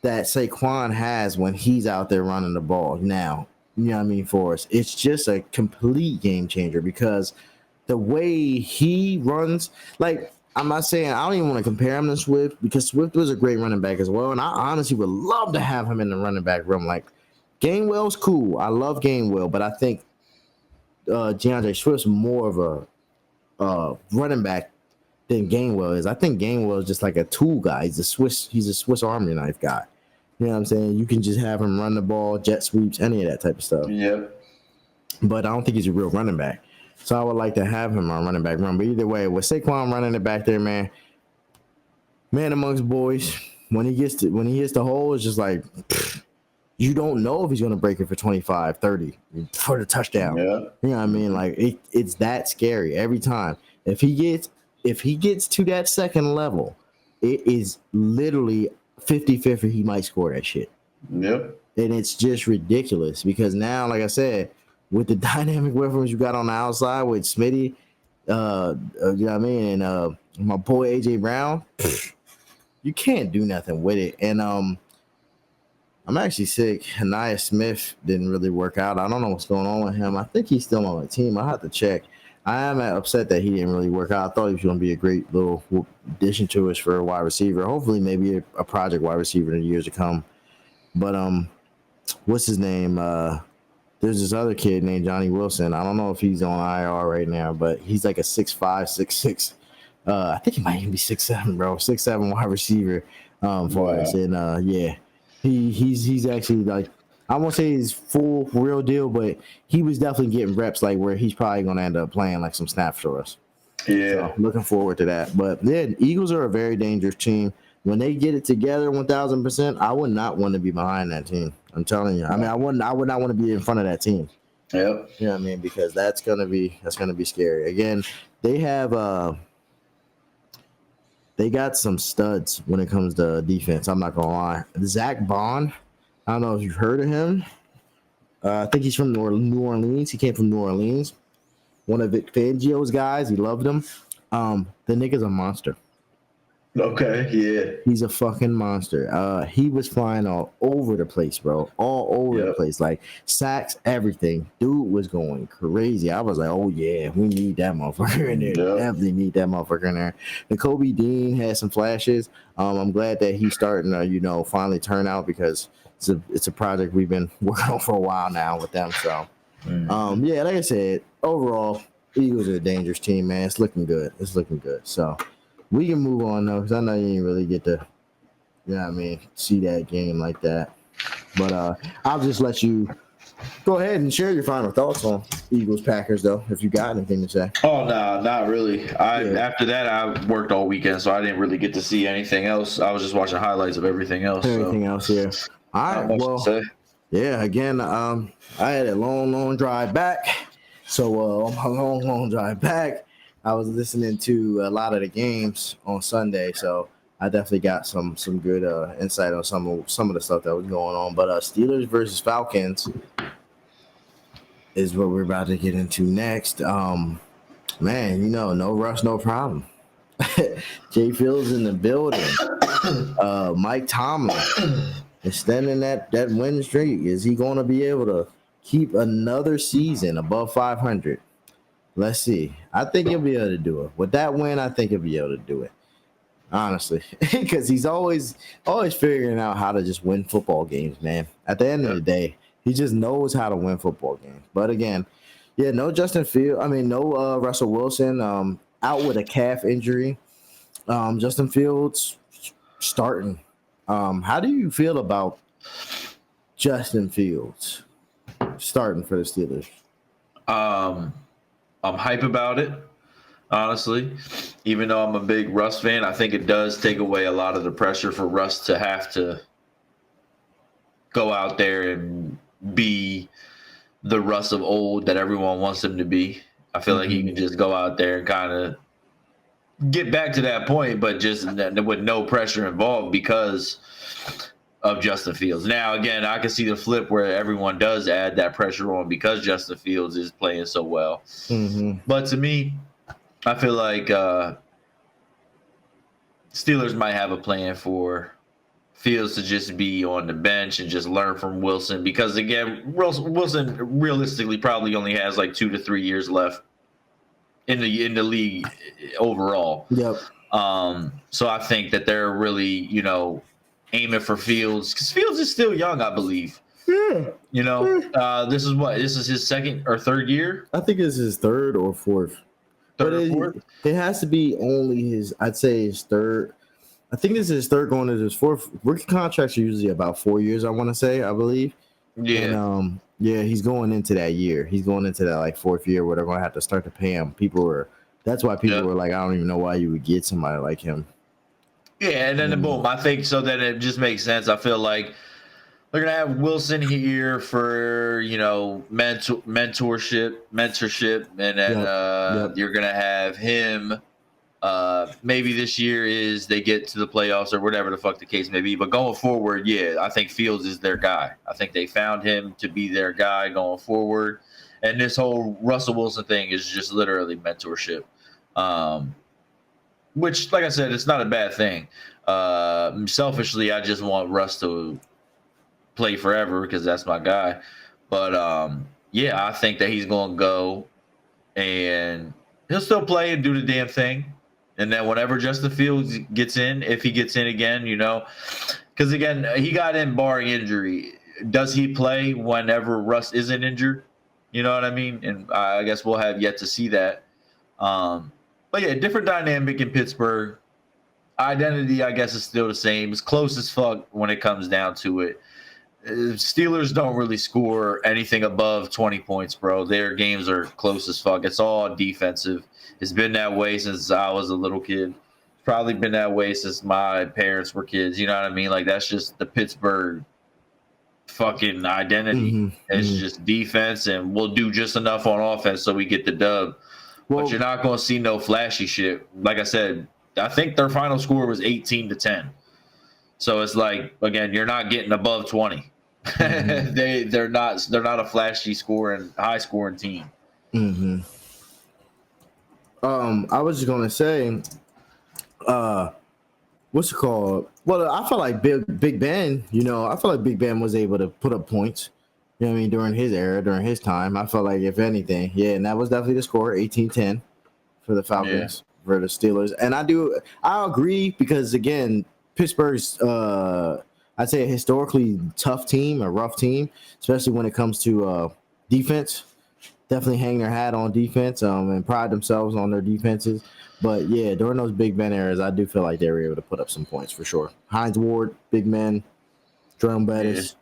that Saquon has when he's out there running the ball now. You know what I mean, for us. It's just a complete game changer because the way he runs, like, I'm not saying I don't even want to compare him to Swift because Swift was a great running back as well. And I honestly would love to have him in the running back room. Like, Gainwell's cool. I love Gainwell, but I think DeAndre Swift's more of a running back than Gainwell is. I think Gainwell is just like a tool guy. He's a Swiss Army knife guy. You know what I'm saying? You can just have him run the ball, jet sweeps, any of that type of stuff. Yep. But I don't think he's a real running back. So I would like to have him on running back run. But either way, with Saquon running it back there, man amongst boys, when he hits the hole, it's just like you don't know if he's gonna break it for 25, 30 for the touchdown. Yeah. You know what I mean? Like it's that scary every time. If he gets to that second level, it is literally 50-50 he might score that shit. Yep. And it's just ridiculous because now, like I said, with the dynamic weapons you got on the outside with Smitty, you know what I mean, and my boy AJ Brown, you can't do nothing with it. And I'm actually sick. Anaya Smith didn't really work out. I don't know what's going on with him. I think he's still on the team. I'll have to check. I am upset that he didn't really work out. I thought he was going to be a great little addition to us for a wide receiver. Hopefully, maybe a project wide receiver in the years to come. But what's his name? There's this other kid named Johnny Wilson. I don't know if he's on IR right now, but he's like a 6'5", 6'6". I think he might even be 6'7", bro. 6'7" wide receiver for us. And he's actually like, I won't say he's full real deal, but he was definitely getting reps like where he's probably going to end up playing like some snaps for us. Yeah. So, looking forward to that. But yeah, Eagles are a very dangerous team. When they get it together 1,000%, I would not want to be behind that team. I'm telling you. I mean, I would not want to be in front of that team. Yep. You know what I mean? Because that's gonna be scary. Again, they have they got some studs when it comes to defense. I'm not gonna lie. Zach Bond, I don't know if you've heard of him. I think he's from New Orleans. He came from New Orleans. One of Vic Fangio's guys. He loved him. The nigga's a monster. Okay, yeah. He's a fucking monster. He was flying all over the place, bro. All over the place. Like, sacks, everything. Dude was going crazy. I was like, oh, yeah, we need that motherfucker in there. Yep. Definitely need that motherfucker in there. And Kobe Dean had some flashes. I'm glad that he's starting to, finally turn out because it's a project we've been working on for a while now with them. So, yeah, like I said, overall, Eagles are a dangerous team, man. It's looking good. So we can move on though, because I know you didn't really get to, see that game like that. But I'll just let you go ahead and share your final thoughts on Eagles Packers, though, if you got anything to say. Oh no, not really. After that, I worked all weekend, so I didn't really get to see anything else. I was just watching highlights of everything else. Everything else, yeah. All right, well, yeah. Again, I had a long drive back. So on my long drive back, I was listening to a lot of the games on Sunday. So I definitely got some good insight on some of the stuff that was going on. But Steelers versus Falcons is what we're about to get into next. Man, no rush, no problem. Jay Fields in the building. Mike Tomlin extending that win streak. Is he going to be able to keep another season above 500? Let's see. I think he'll be able to do it. With that win, I think he'll be able to do it. Honestly, because he's always figuring out how to just win football games, man. At the end of the day, he just knows how to win football games. But again, yeah, no no Russell Wilson out with a calf injury. Justin Fields starting. How do you feel about Justin Fields starting for the Steelers? I'm hype about it. Honestly, even though I'm a big Russ fan, I think it does take away a lot of the pressure for Russ to have to go out there and be the Russ of old that everyone wants him to be. I feel like he can just go out there and kind of get back to that point, but just with no pressure involved because of Justin Fields. Now, again, I can see the flip where everyone does add that pressure on because Justin Fields is playing so well. But to me, I feel like Steelers might have a plan for Fields to just be on the bench and just learn from Wilson because, again, Wilson realistically probably only has like 2 to 3 years left in the league overall. Yep. So I think that they're really, aiming for Fields because Fields is still young, I believe. Yeah. This is his second or third year. I think it's his third or fourth. It has to be only I'd say his third. I think this is his third going to his fourth. Rookie contracts are usually about 4 years, I believe. Yeah. And, he's going into that year. He's going into that like fourth year where they're going to have to start to pay him. That's why people were like, I don't even know why you would get somebody like him. Yeah, and then boom, I think so that it just makes sense. I feel like they're gonna have Wilson here for mentorship, and then you're gonna have him. Maybe this year is they get to the playoffs or whatever the fuck the case may be. But going forward, yeah, I think Fields is their guy. I think they found him to be their guy going forward. And this whole Russell Wilson thing is just literally mentorship. Which, like I said, it's not a bad thing. Selfishly, I just want Russ to play forever because that's my guy. But, I think that he's going to go and he'll still play and do the damn thing. And then whenever Justin Fields gets in, if he gets in again, because, again, he got in barring injury. Does he play whenever Russ isn't injured? You know what I mean? And I guess we'll have yet to see that. But, yeah, different dynamic in Pittsburgh. Identity, I guess, is still the same. It's close as fuck when it comes down to it. Steelers don't really score anything above 20 points, bro. Their games are close as fuck. It's all defensive. It's been that way since I was a little kid. It's probably been that way since my parents were kids. You know what I mean? Like, that's just the Pittsburgh fucking identity. It's just defense, and we'll do just enough on offense so we get the dub. But you're not going to see no flashy shit. Like I said, I think their final score was 18-10. So it's like, again, you're not getting above 20. They're not a flashy scoring, high scoring team. I was just gonna say, what's it called? Well, I felt like Big Ben. I felt like Big Ben was able to put up points. You know what I mean? During his era, during his time, I felt like if anything, and that was definitely the score, 18-10 for the Falcons for the Steelers. And I agree because again, Pittsburgh's I'd say a historically tough team, a rough team, especially when it comes to defense. Definitely hang their hat on defense and pride themselves on their defenses. But yeah, during those Big Ben eras, I do feel like they were able to put up some points for sure. Hines Ward, big men, Jerome Bettis.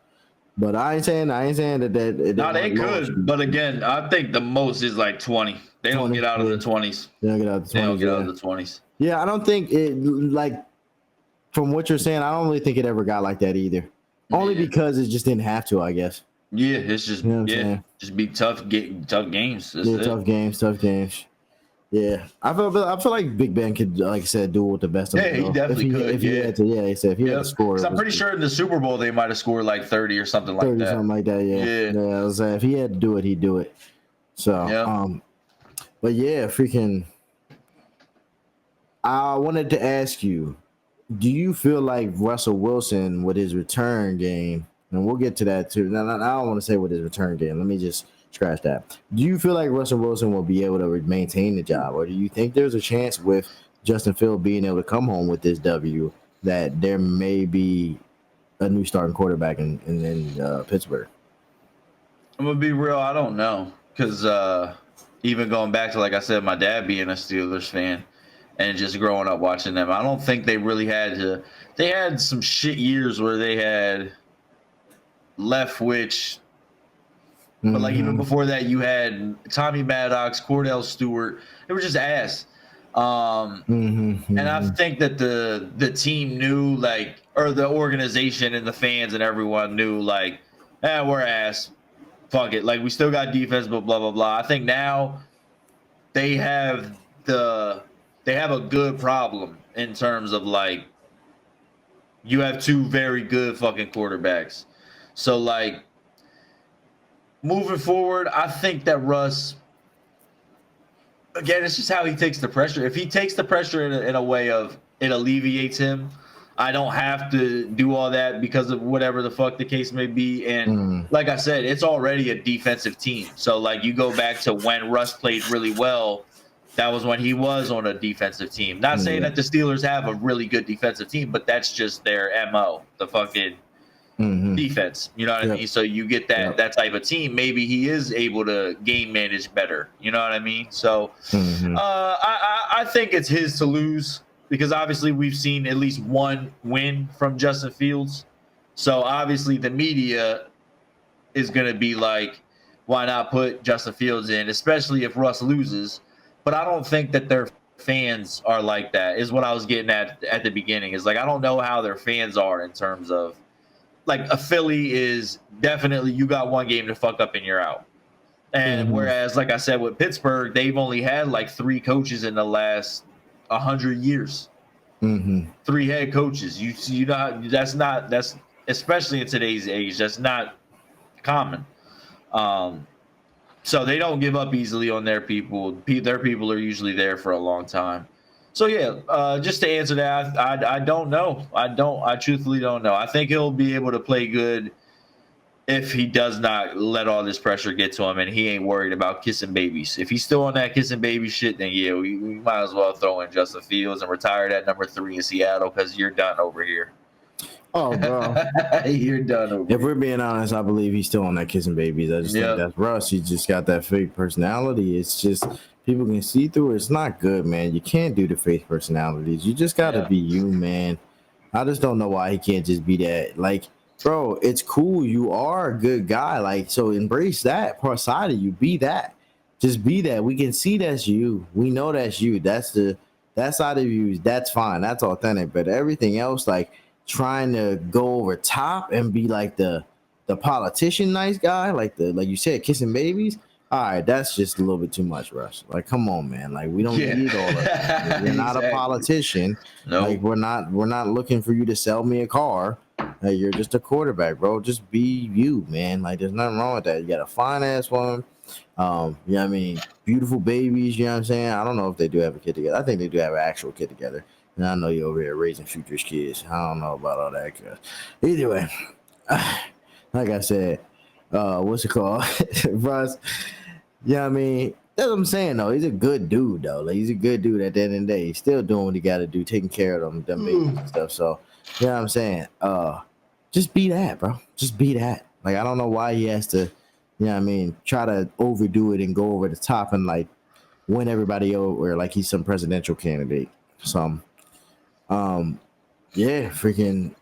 But I ain't saying that. No, they could. But again, I think the most is like 20. They don't get out of the 20s. They don't get out of the 20s. They don't get out of the 20s. Yeah, I don't think it, like, from what you're saying, I don't really think it ever got like that either. Only because it just didn't have to, I guess. Yeah, it's just, just be tough games. That's tough games. Yeah, I feel like Big Ben could, like I said, do it with the best of them. Yeah, he definitely could. If he had to, he said if he had to score. I'm pretty sure in the Super Bowl they might have scored like 30 or something like that. Something like that. Yeah. I was if he had to do it, he'd do it. So, but yeah, freaking. I wanted to ask you, do you feel like Russell Wilson with his return game, and we'll get to that too. Now, I don't want to say with his return game. Let me just scratch that. Do you feel like Russell Wilson will be able to maintain the job, or do you think there's a chance with Justin Fields being able to come home with this W that there may be a new starting quarterback in Pittsburgh? I'm gonna be real. I don't know, because even going back to, like I said, my dad being a Steelers fan and just growing up watching them, I don't think they really had to. They had some shit years where they had Leftwich. But like even before that, you had Tommy Maddox, Cordell Stewart. They were just ass. And I think that the team knew, like, or the organization and the fans and everyone knew, like, we're ass. Fuck it. Like, we still got defense, but blah blah blah. I think now they have a good problem in terms of, like, you have two very good fucking quarterbacks. So, like, moving forward, I think that Russ, again, it's just how he takes the pressure. If he takes the pressure in a way of it alleviates him, I don't have to do all that because of whatever the fuck the case may be. And like I said, it's already a defensive team. So, like, you go back to when Russ played really well, that was when he was on a defensive team. Not saying that the Steelers have a really good defensive team, but that's just their MO, the fucking defense. You know what I mean? So you get that type of team. Maybe he is able to game manage better. You know what I mean? So I think it's his to lose, because obviously we've seen at least one win from Justin Fields. So obviously the media is going to be like, why not put Justin Fields in, especially if Russ loses? But I don't think that their fans are like that, is what I was getting at the beginning. Is like, I don't know how their fans are in terms of, like, a Philly is definitely, you got one game to fuck up and you're out. And whereas, like I said, with Pittsburgh, they've only had like 3 coaches in the last 100 years. 3 head coaches. You know, that's especially in today's age, that's not common. So they don't give up easily on their people. Their people are usually there for a long time. So yeah, just to answer that, I don't know. I truthfully don't know. I think he'll be able to play good if he does not let all this pressure get to him and he ain't worried about kissing babies. If he's still on that kissing baby shit, then yeah, we might as well throw in Justin Fields and retire that number 3 in Seattle, because you're done over here. Oh, bro. You're done over If we're being honest, I believe he's still on that kissing babies. I just think that's Russ. He just got that fake personality. It's just, people can see through it. It's not good, man. You can't do the fake personalities. You just got to be you, man. I just don't know why he can't just be that. Like, bro, it's cool. You are a good guy. Like, so embrace that part side of you. Be that. Just be that. We can see that's you. We know that's you. That side of you, that's fine. That's authentic. But everything else, like, trying to go over top and be like the politician nice guy, like you said, kissing babies. All right, that's just a little bit too much, Russ. Like, come on, man. Like, we don't need all of that. You're not a politician. Like, we're not looking for you to sell me a car. You're just a quarterback, bro. Just be you, man. Like, there's nothing wrong with that. You got a fine ass woman. You know what I mean? Beautiful babies, you know what I'm saying? I don't know if they do have a kid together. I think they do have an actual kid together. And I know you're over here raising futures kids. I don't know about all that. Either way, like I said, what's it called? Russ, you know what I mean? That's what I'm saying, though. He's a good dude, though. Like, he's a good dude at the end of the day. He's still doing what he got to do, taking care of them babies and stuff. So, you know what I'm saying? just be that, bro. Just be that. Like, I don't know why he has to, you know what I mean, try to overdo it and go over the top and like win everybody over like he's some presidential candidate. So, yeah, freaking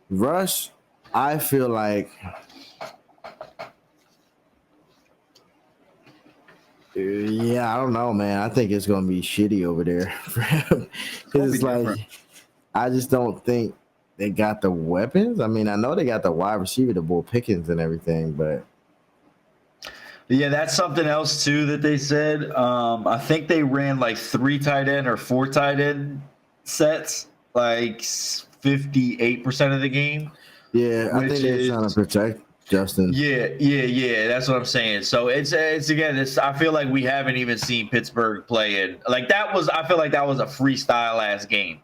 Russ. I feel like, yeah, I don't know, man. I think it's gonna be shitty over there for him. Because it's like, I just don't think they got the weapons. I mean, I know they got the wide receiver, the Bull Pickens and everything, but Yeah, that's something else too that they said. I think they ran like 3 tight end or 4 tight end sets, like 58% of the game. yeah, I think they're trying to protect Justin. Yeah. That's what I'm saying. So it's again, I feel like we haven't even seen Pittsburgh play it. Like that was, I feel like that was a freestyle ass game.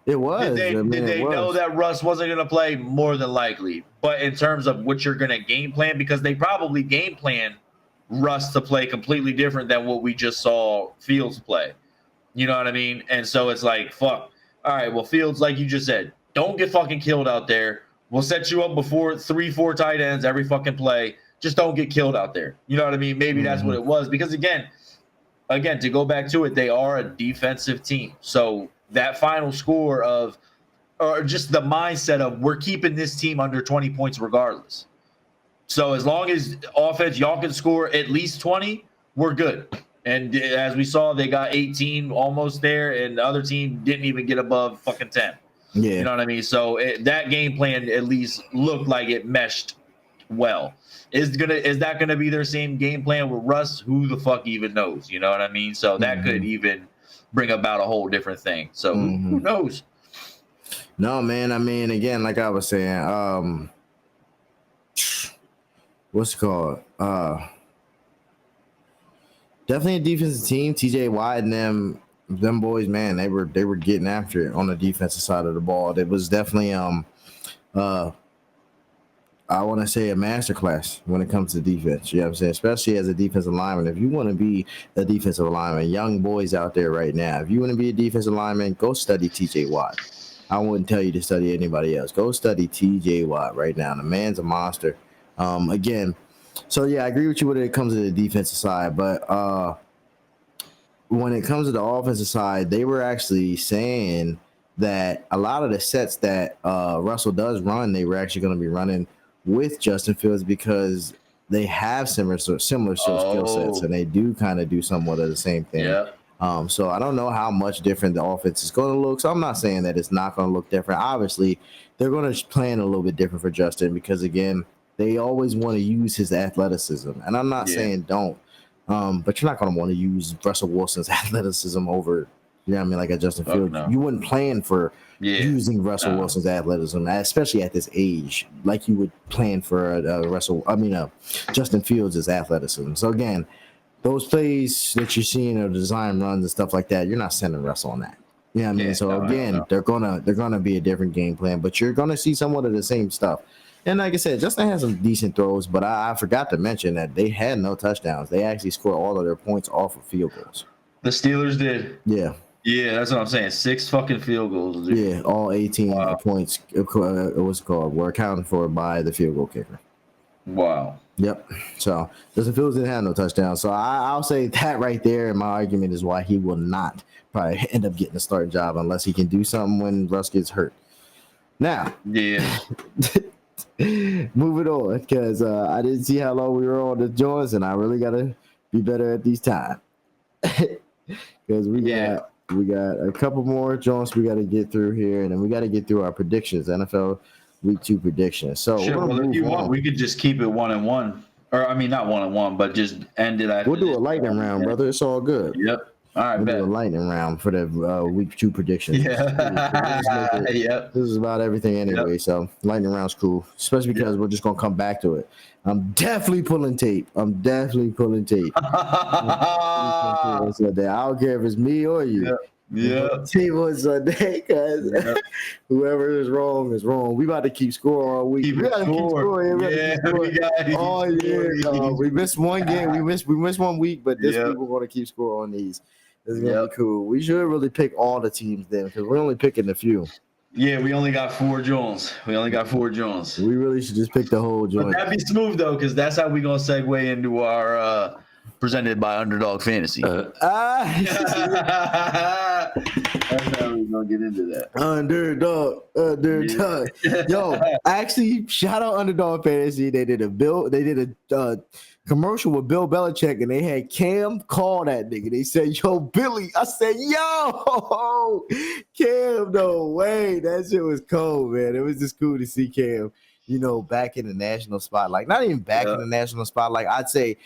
It was. Did they know that Russ wasn't going to play? More than likely. But in terms of what you're going to game plan, because they probably game plan Russ to play completely different than what we just saw Fields play. You know what I mean? And so it's like, fuck. All right, well, Fields, like you just said, don't get fucking killed out there. We'll set you up before 3-4 tight ends every fucking play. Just don't get killed out there. You know what I mean? Maybe that's what it was. Because again, to go back to it, they are a defensive team. So that final score of, or just the mindset of, we're keeping this team under 20 points regardless. So as long as offense, y'all can score at least 20, we're good. And as we saw, they got 18 almost there, and the other team didn't even get above fucking 10. Yeah. You know what I mean? So that game plan at least looked like it meshed well. Is that gonna be their same game plan with Russ? Who the fuck even knows? You know what I mean? So that could even bring about a whole different thing. So who knows? No, man. I mean, again, like I was saying, what's it called? Definitely a defensive team. TJ Watt and them boys, man, they were getting after it on the defensive side of the ball. It was definitely I want to say a masterclass when it comes to defense. You know what I'm saying? Especially as a defensive lineman. If you want to be a defensive lineman, young boys out there right now, if you want to be a defensive lineman, go study TJ Watt. I wouldn't tell you to study anybody else. Go study TJ Watt right now. The man's a monster. Again, so yeah, I agree with you when it comes to the defensive side, but when it comes to the offensive side, they were actually saying that a lot of the sets that Russell does run, they were actually going to be running with Justin Fields because they have similar skill sets, and they do kind of do somewhat of the same thing. Yeah. So I don't know how much different the offense is going to look. So I'm not saying that it's not going to look different. Obviously, they're going to plan a little bit different for Justin because, again, they always want to use his athleticism. And I'm not saying don't. But you're not going to want to use Russell Wilson's athleticism over, you know what I mean, like a Justin Fields. No. You wouldn't plan for using Russell Wilson's athleticism, especially at this age, like you would plan for Justin Fields' athleticism. So again, those plays that you're seeing or design runs and stuff like that, you're not sending Russell on that. You know what I mean? So again, they're gonna be a different game plan, but you're gonna see somewhat of the same stuff. And like I said, Justin has some decent throws, but I forgot to mention that they had no touchdowns. They actually scored all of their points off of field goals. The Steelers did. Yeah. Yeah, that's what I'm saying. 6 fucking field goals, dude. Yeah, all 18 points were accounted for by the field goal kicker. Wow. Yep. So Justin Fields didn't have no touchdown. So I'll say that right there. And my argument is why he will not probably end up getting a starting job unless he can do something when Russ gets hurt. Now, moving on, because I didn't see how long we were on the joints, and I really gotta be better at these times. Because we got a couple more joints we gotta get through here, and then we gotta get through our predictions, NFL Week 2 predictions. So if you want, we could just keep it 1-1, or I mean not 1-1, but just end it. We'll do a lightning round, brother. It's all good. Yep. All right, we'll do a lightning round for the Week 2 predictions. Yeah. Yep. This is about everything anyway, so lightning round's cool, especially because we're just gonna come back to it. I'm definitely pulling tape. I don't care if it's me or you. Yeah. Tape on Sunday, because whoever is wrong is wrong. We about to keep score all week. We gotta keep scoring. We missed one game. We missed 1 week, but this week we're gonna keep score on these. It's gonna be cool. We should really pick all the teams then, because we're only picking a few. Yeah, we only got 4 Jones. We only got 4 Jones. We really should just pick the whole But joint. that'd be smooth though, because that's how we gonna segue into our presented by Underdog Fantasy. Ah, That's how we gonna get into that. Underdog. Yo, actually, shout out Underdog Fantasy. They did a commercial with Bill Belichick, and they had Cam call that nigga. They said, "Yo, Billy." I said, "Yo, Cam, no way." That shit was cold, man. It was just cool to see Cam, back in the national spotlight. Not even back in the national spotlight. I'd say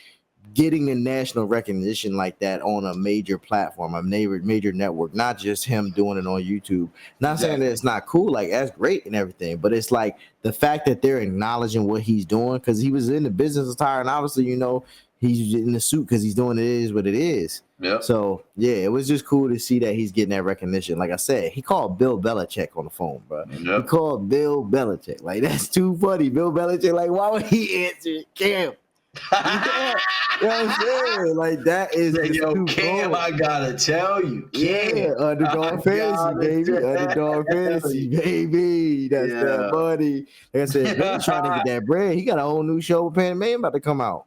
getting the national recognition like that on a major platform, a major network, not just him doing it on YouTube. Not saying that it's not cool, like that's great and everything, but it's like the fact that they're acknowledging what he's doing, because he was in the business attire, and obviously, he's in the suit because he's doing it is what it is. Yeah. So yeah, it was just cool to see that he's getting that recognition. Like I said, he called Bill Belichick on the phone, bro. Yep. He called Bill Belichick. Like, that's too funny. Bill Belichick, like, why would he answer Cam? You know what I'm saying? Like, that is Yo, Cam, cool. I gotta tell you, Cam. Yeah, Underdog Fantasy, baby. Underdog Fantasy, baby. That's that buddy. Like I said, Billy's trying to get that bread. He got a whole new show with Pan Man about to come out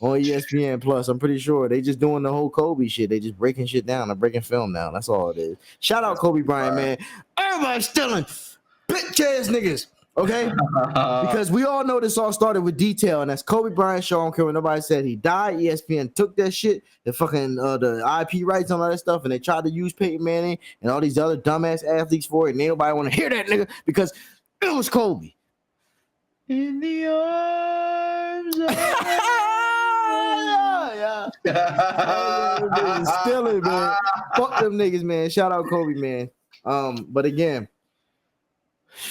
on ESPN Plus. I'm pretty sure they just doing the whole Kobe shit. They just breaking shit down. They're breaking film down. That's all it is. Shout out Kobe Bryant, man. Everybody's stealing bitch ass niggas. Okay, because we all know this all started with detail, and that's Kobe Bryant show. I don't care what nobody said. He died. ESPN took that shit, the fucking the IP rights and all that stuff, and they tried to use Peyton Manning and all these other dumbass athletes for it, and ain't nobody want to hear that nigga because it was Kobe. In the arms of Stealing, man. Fuck them niggas, man. Shout out Kobe, man. But again,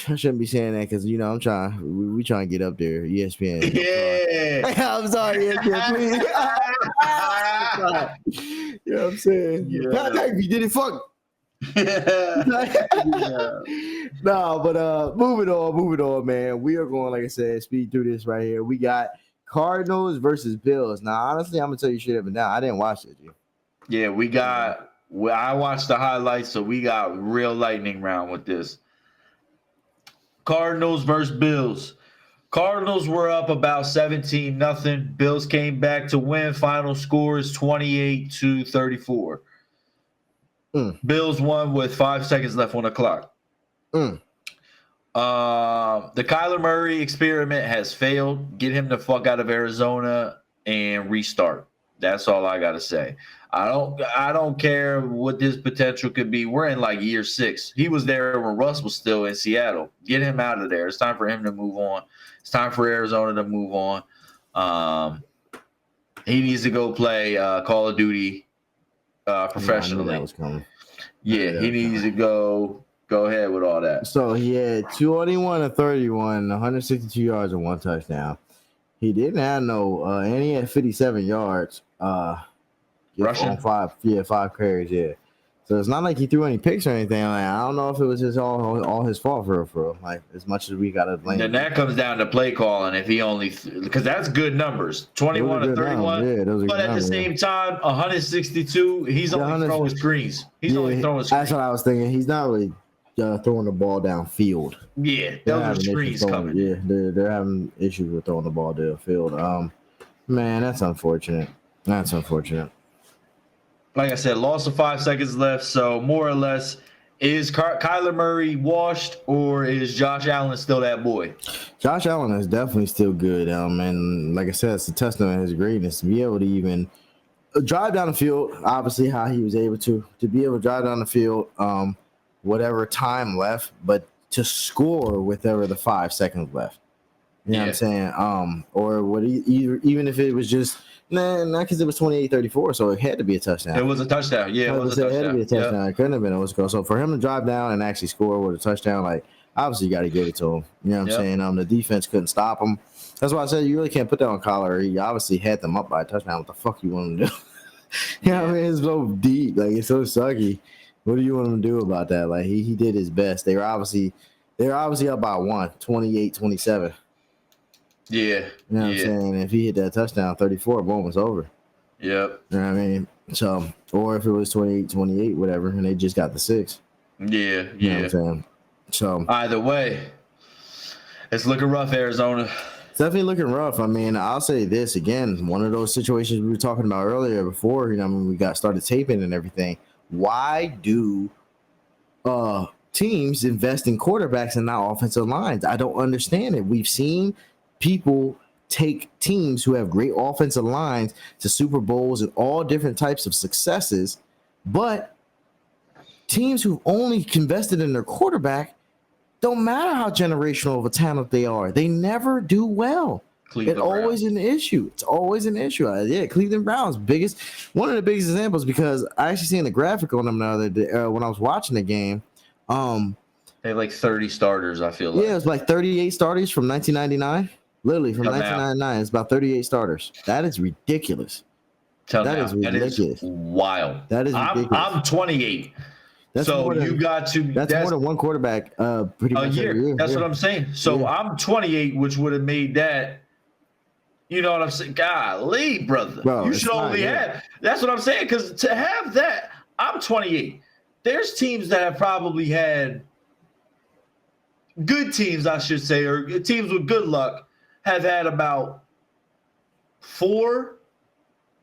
I shouldn't be saying that because I'm trying. We trying to get up there. ESPN. Yeah. I'm sorry, ESPN. Please. You know what I'm saying? Yeah. You did it. Fuck. No, but moving on, man. We are going, like I said, speed through this right here. We got Cardinals versus Bills. Now, honestly, I'm gonna tell you shit up and down. I didn't watch it, dude. Yeah, I watched the highlights, so we got real lightning round with this. Cardinals versus Bills. Cardinals were up about 17-0. Bills came back to win. Final score is 28-34. Bills won with 5 seconds left on the clock. The Kyler Murray experiment has failed. Get him the fuck out of Arizona and restart. That's all I gotta say. I don't care what this potential could be. We're in like year 6. He was there when Russ was still in Seattle. Get him out of there. It's time for him to move on. It's time for Arizona to move on. He needs to go play Call of Duty professionally. Yeah, that was coming. Yeah, he needs to go ahead with all that. So he had 21 of 31, 162 yards and 1 touchdown. He didn't have and he had 57 yards. Rushing? 5 carries, yeah. So it's not like he threw any picks or anything. Like, I don't know if it was all his fault for real. Like, as much as we got to blame. Then that comes down to play calling. If he only because that's good numbers, 21 to 31. Yeah, those are but good at the same time, 162. He's only throwing screens. He's only throwing screens. That's what I was thinking. He's not really throwing the ball downfield. Yeah, those are screens coming. Yeah, they're having issues with throwing the ball downfield. Man, that's unfortunate. Like I said, loss of 5 seconds left. So more or less, is Kyler Murray washed or is Josh Allen still that boy? Josh Allen is definitely still good. And like I said, it's a testament to his greatness to be able to even drive down the field. Obviously, how he was able to be able to drive down the field, whatever time left, but to score with ever the 5 seconds left. You know what I'm saying? Or what? Even if it was just. Nah, not because it was 28-34, so it had to be a touchdown. It was a touchdown. Yeah, it was a touchdown. It had to be a touchdown. It couldn't have been a score. So for him to drive down and actually score with a touchdown, like, obviously you got to give it to him. You know what I'm saying? The defense couldn't stop him. That's why I said you really can't put that on Kyler. He obviously had them up by a touchdown. What the fuck you want him to do? You know what I mean? It's so deep. Like, it's so sucky. What do you want him to do about that? Like, he did his best. They were obviously up by 28-27. Yeah. You know what I'm saying? If he hit that touchdown, 34, boom, it's over. Yep. You know what I mean? So, or if it was 28-28, whatever, and they just got the 6. Yeah. You know what I'm saying? So either way, it's looking rough, Arizona. it's definitely looking rough. I mean, I'll say this again, one of those situations we were talking about earlier before, when we got started taping and everything. Why do teams invest in quarterbacks and not offensive lines? I don't understand it. We've seen people take teams who have great offensive lines to Super Bowls and all different types of successes, but teams who've only invested in their quarterback, don't matter how generational of a talent they are, they never do well. It's always an issue. It's always an issue. Yeah, Cleveland Browns, one of the biggest examples, because I actually seen the graphic on them the other day when I was watching the game. They have like 30 starters, I feel like. Yeah, it's like 38 starters from 1999. Literally from 1999, it's about 38 starters. That is ridiculous. That is wild. That is ridiculous. I'm 28. That's so more than one quarterback pretty much a year. That's what I'm saying. So I'm 28, which would have made that. You know what I'm saying? Golly, brother. Bro, you should only have. That's what I'm saying. Because to have that, I'm 28. There's teams that have probably had good teams, I should say, or teams with good luck have had about 4,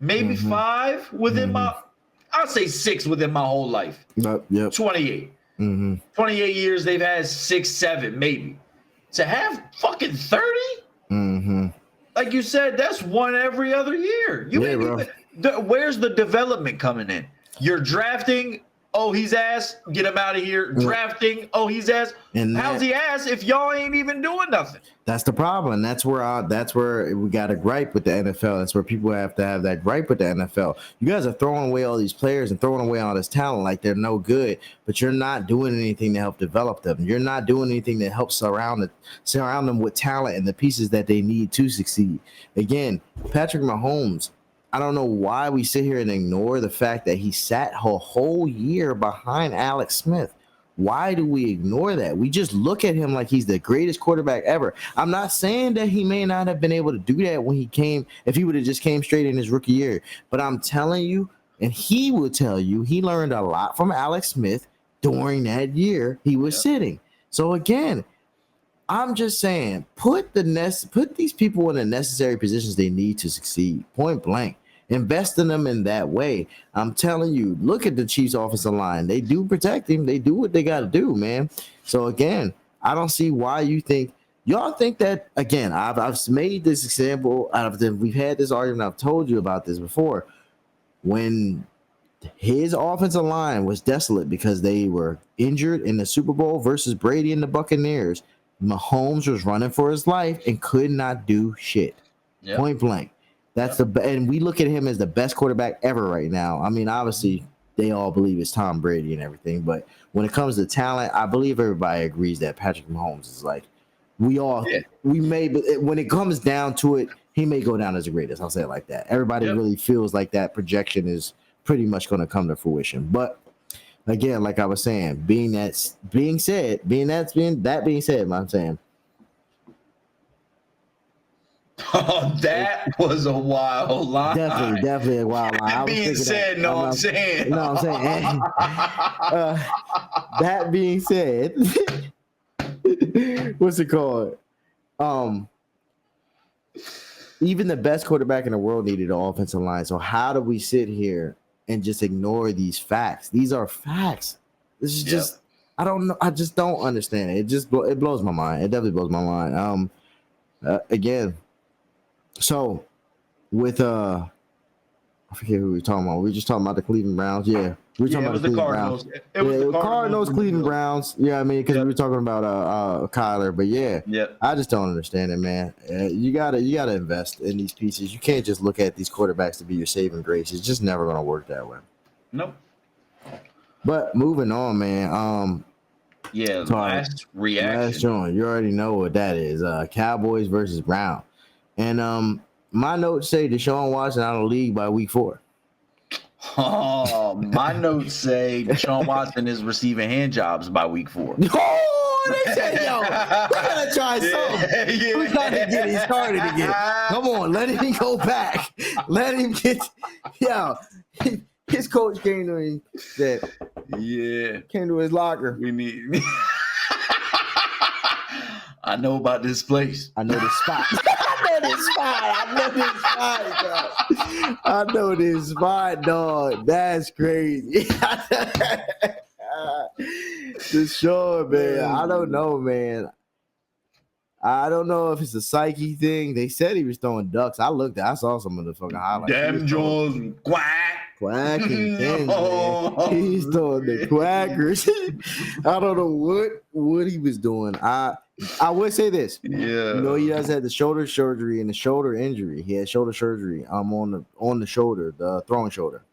maybe 5 within I'll say 6 within my whole life. Yep. 28. 28 years, they've had 6, 7, maybe. To have fucking 30? Like you said, that's one every other year. Where's the development coming in? You're drafting. Oh, he's ass. Get him out of here. Drafting. Oh, he's ass. How's he ass if y'all ain't even doing nothing? That's the problem. That's where we got a gripe with the NFL. That's where people have to have that gripe with the NFL. You guys are throwing away all these players and throwing away all this talent like they're no good, but you're not doing anything to help develop them. You're not doing anything to help surround them with talent and the pieces that they need to succeed. Again, Patrick Mahomes, I don't know why we sit here and ignore the fact that he sat a whole year behind Alex Smith. Why do we ignore that? We just look at him like he's the greatest quarterback ever. I'm not saying that he may not have been able to do that when he came, if he would have just came straight in his rookie year. But I'm telling you, and he will tell you, he learned a lot from Alex Smith during that year he was sitting. So again, I'm just saying, put these people in the necessary positions they need to succeed. Point blank. Invest in them in that way. I'm telling you, look at the Chiefs' offensive line. They do protect him. They do what they got to do, man. So again, I don't see why y'all think that. Again, I've made this example out of them. We've had this argument. I've told you about this before. When his offensive line was desolate because they were injured in the Super Bowl versus Brady and the Buccaneers, Mahomes was running for his life and could not do shit. Yep. Point blank. That's and we look at him as the best quarterback ever right now. I mean, obviously, they all believe it's Tom Brady and everything, but when it comes to talent, I believe everybody agrees that Patrick Mahomes is like, we may, but when it comes down to it, he may go down as the greatest. I'll say it like that. Everybody really feels like that projection is pretty much going to come to fruition. But again, like I was saying, that being said, I'm saying. Oh, that was a wild line. Definitely a wild line. That being said, I'm saying. That being said, what's it called? Even the best quarterback in the world needed an offensive line. So how do we sit here and just ignore these facts? These are facts. This is just, I don't know. I just don't understand it. It blows my mind. It definitely blows my mind. Again. So, with I forget who we were talking about. We were just talking about the Cleveland Browns. Yeah, we were talking about the Cardinals. Browns. It was the Cardinals, Cleveland Browns. Yeah, I mean, because we were talking about Kyler. But I just don't understand it, man. You gotta invest in these pieces. You can't just look at these quarterbacks to be your saving grace. It's just never gonna work that way. Nope. But moving on, man. Last reaction. Last joint. You already know what that is. Cowboys versus Browns. And my notes say Deshaun Watson out of the league by week 4. Oh, my notes say Deshaun Watson is receiving hand jobs by week 4. Oh, they said, yo, we gotta try something. Yeah. We gotta get him started again. Come on, let him go back. Let him get, his coach came to him, said, came to his locker. We need. I know about this place. I know this spot. I know this spot, dog. That's crazy. For sure, man. I don't know, man. I don't know if it's a psyche thing. They said he was throwing ducks. I saw some of the fucking highlights. Damn Jones, Quacking things, man. He's throwing the quackers. I don't know what he was doing. I would say this. Yeah. You know, he does have the shoulder surgery and the shoulder injury. He had shoulder surgery on the shoulder, the throwing shoulder.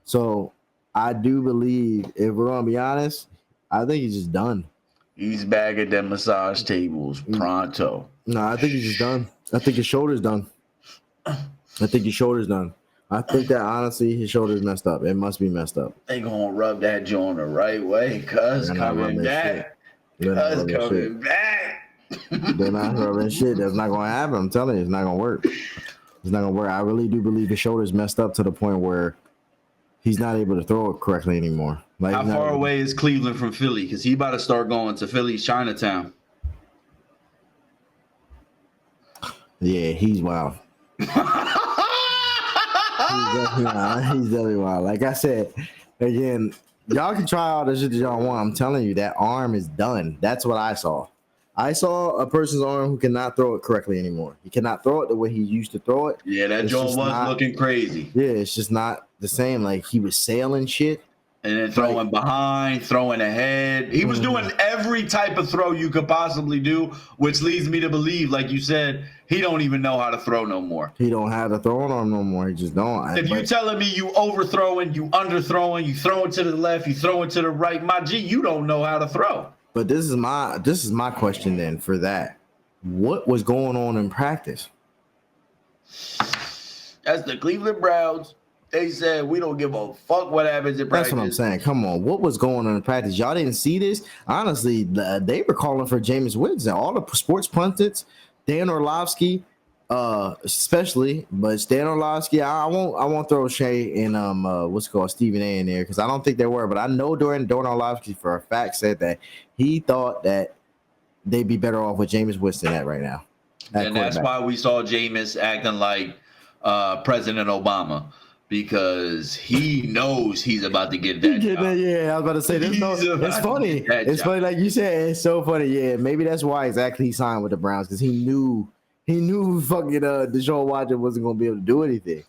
So I do believe, if we're gonna be honest, I think he's just done. He's back at them massage tables pronto. No, I think he's just done. I think his shoulder's done. I think that honestly, his shoulder's messed up. It must be messed up. They gonna rub that joint the right way, cuz coming back. Cuz coming back. They're not rubbing shit. That's not gonna happen. I'm telling you, it's not gonna work. It's not gonna work. I really do believe his shoulder's messed up to the point where he's not able to throw it correctly anymore. Like, how far away is Cleveland from Philly? Because he about to start going to Philly's Chinatown. Yeah, he's wild. He's definitely wild. Like I said, again, y'all can try all the shit that y'all want. I'm telling you, that arm is done. That's what I saw. I saw a person's arm who cannot throw it correctly anymore. He cannot throw it the way he used to throw it. Yeah, that joint was looking crazy. Yeah, it's just not the same. Like, he was sailing shit. And then throwing behind, throwing ahead. He was doing every type of throw you could possibly do, which leads me to believe, like you said, he don't even know how to throw no more. He don't have the throwing arm no more. He just don't. If you telling me you overthrowing, you underthrowing, you throwing to the left, you throwing to the right, my G, you don't know how to throw. But this is my question then for that. What was going on in practice? That's the Cleveland Browns. They said, we don't give a fuck what happens in practice. That's what I'm saying. Come on. What was going on in practice? Y'all didn't see this? Honestly, they were calling for Jameis Winston. All the sports pundits, Dan Orlovsky, especially, but Stan Orlovsky, I won't throw Shay and Stephen A in there because I don't think they were, but I know Dan Orlovsky for a fact said that he thought that they'd be better off with Jameis Winston at right now. And that's why we saw Jameis acting like President Obama. Because he knows he's about to get that job. Yeah, I was about to say this. It's funny. It's funny, like you said. It's so funny. Yeah, maybe that's why exactly he signed with the Browns because he knew fucking Deshaun Watson wasn't gonna be able to do anything.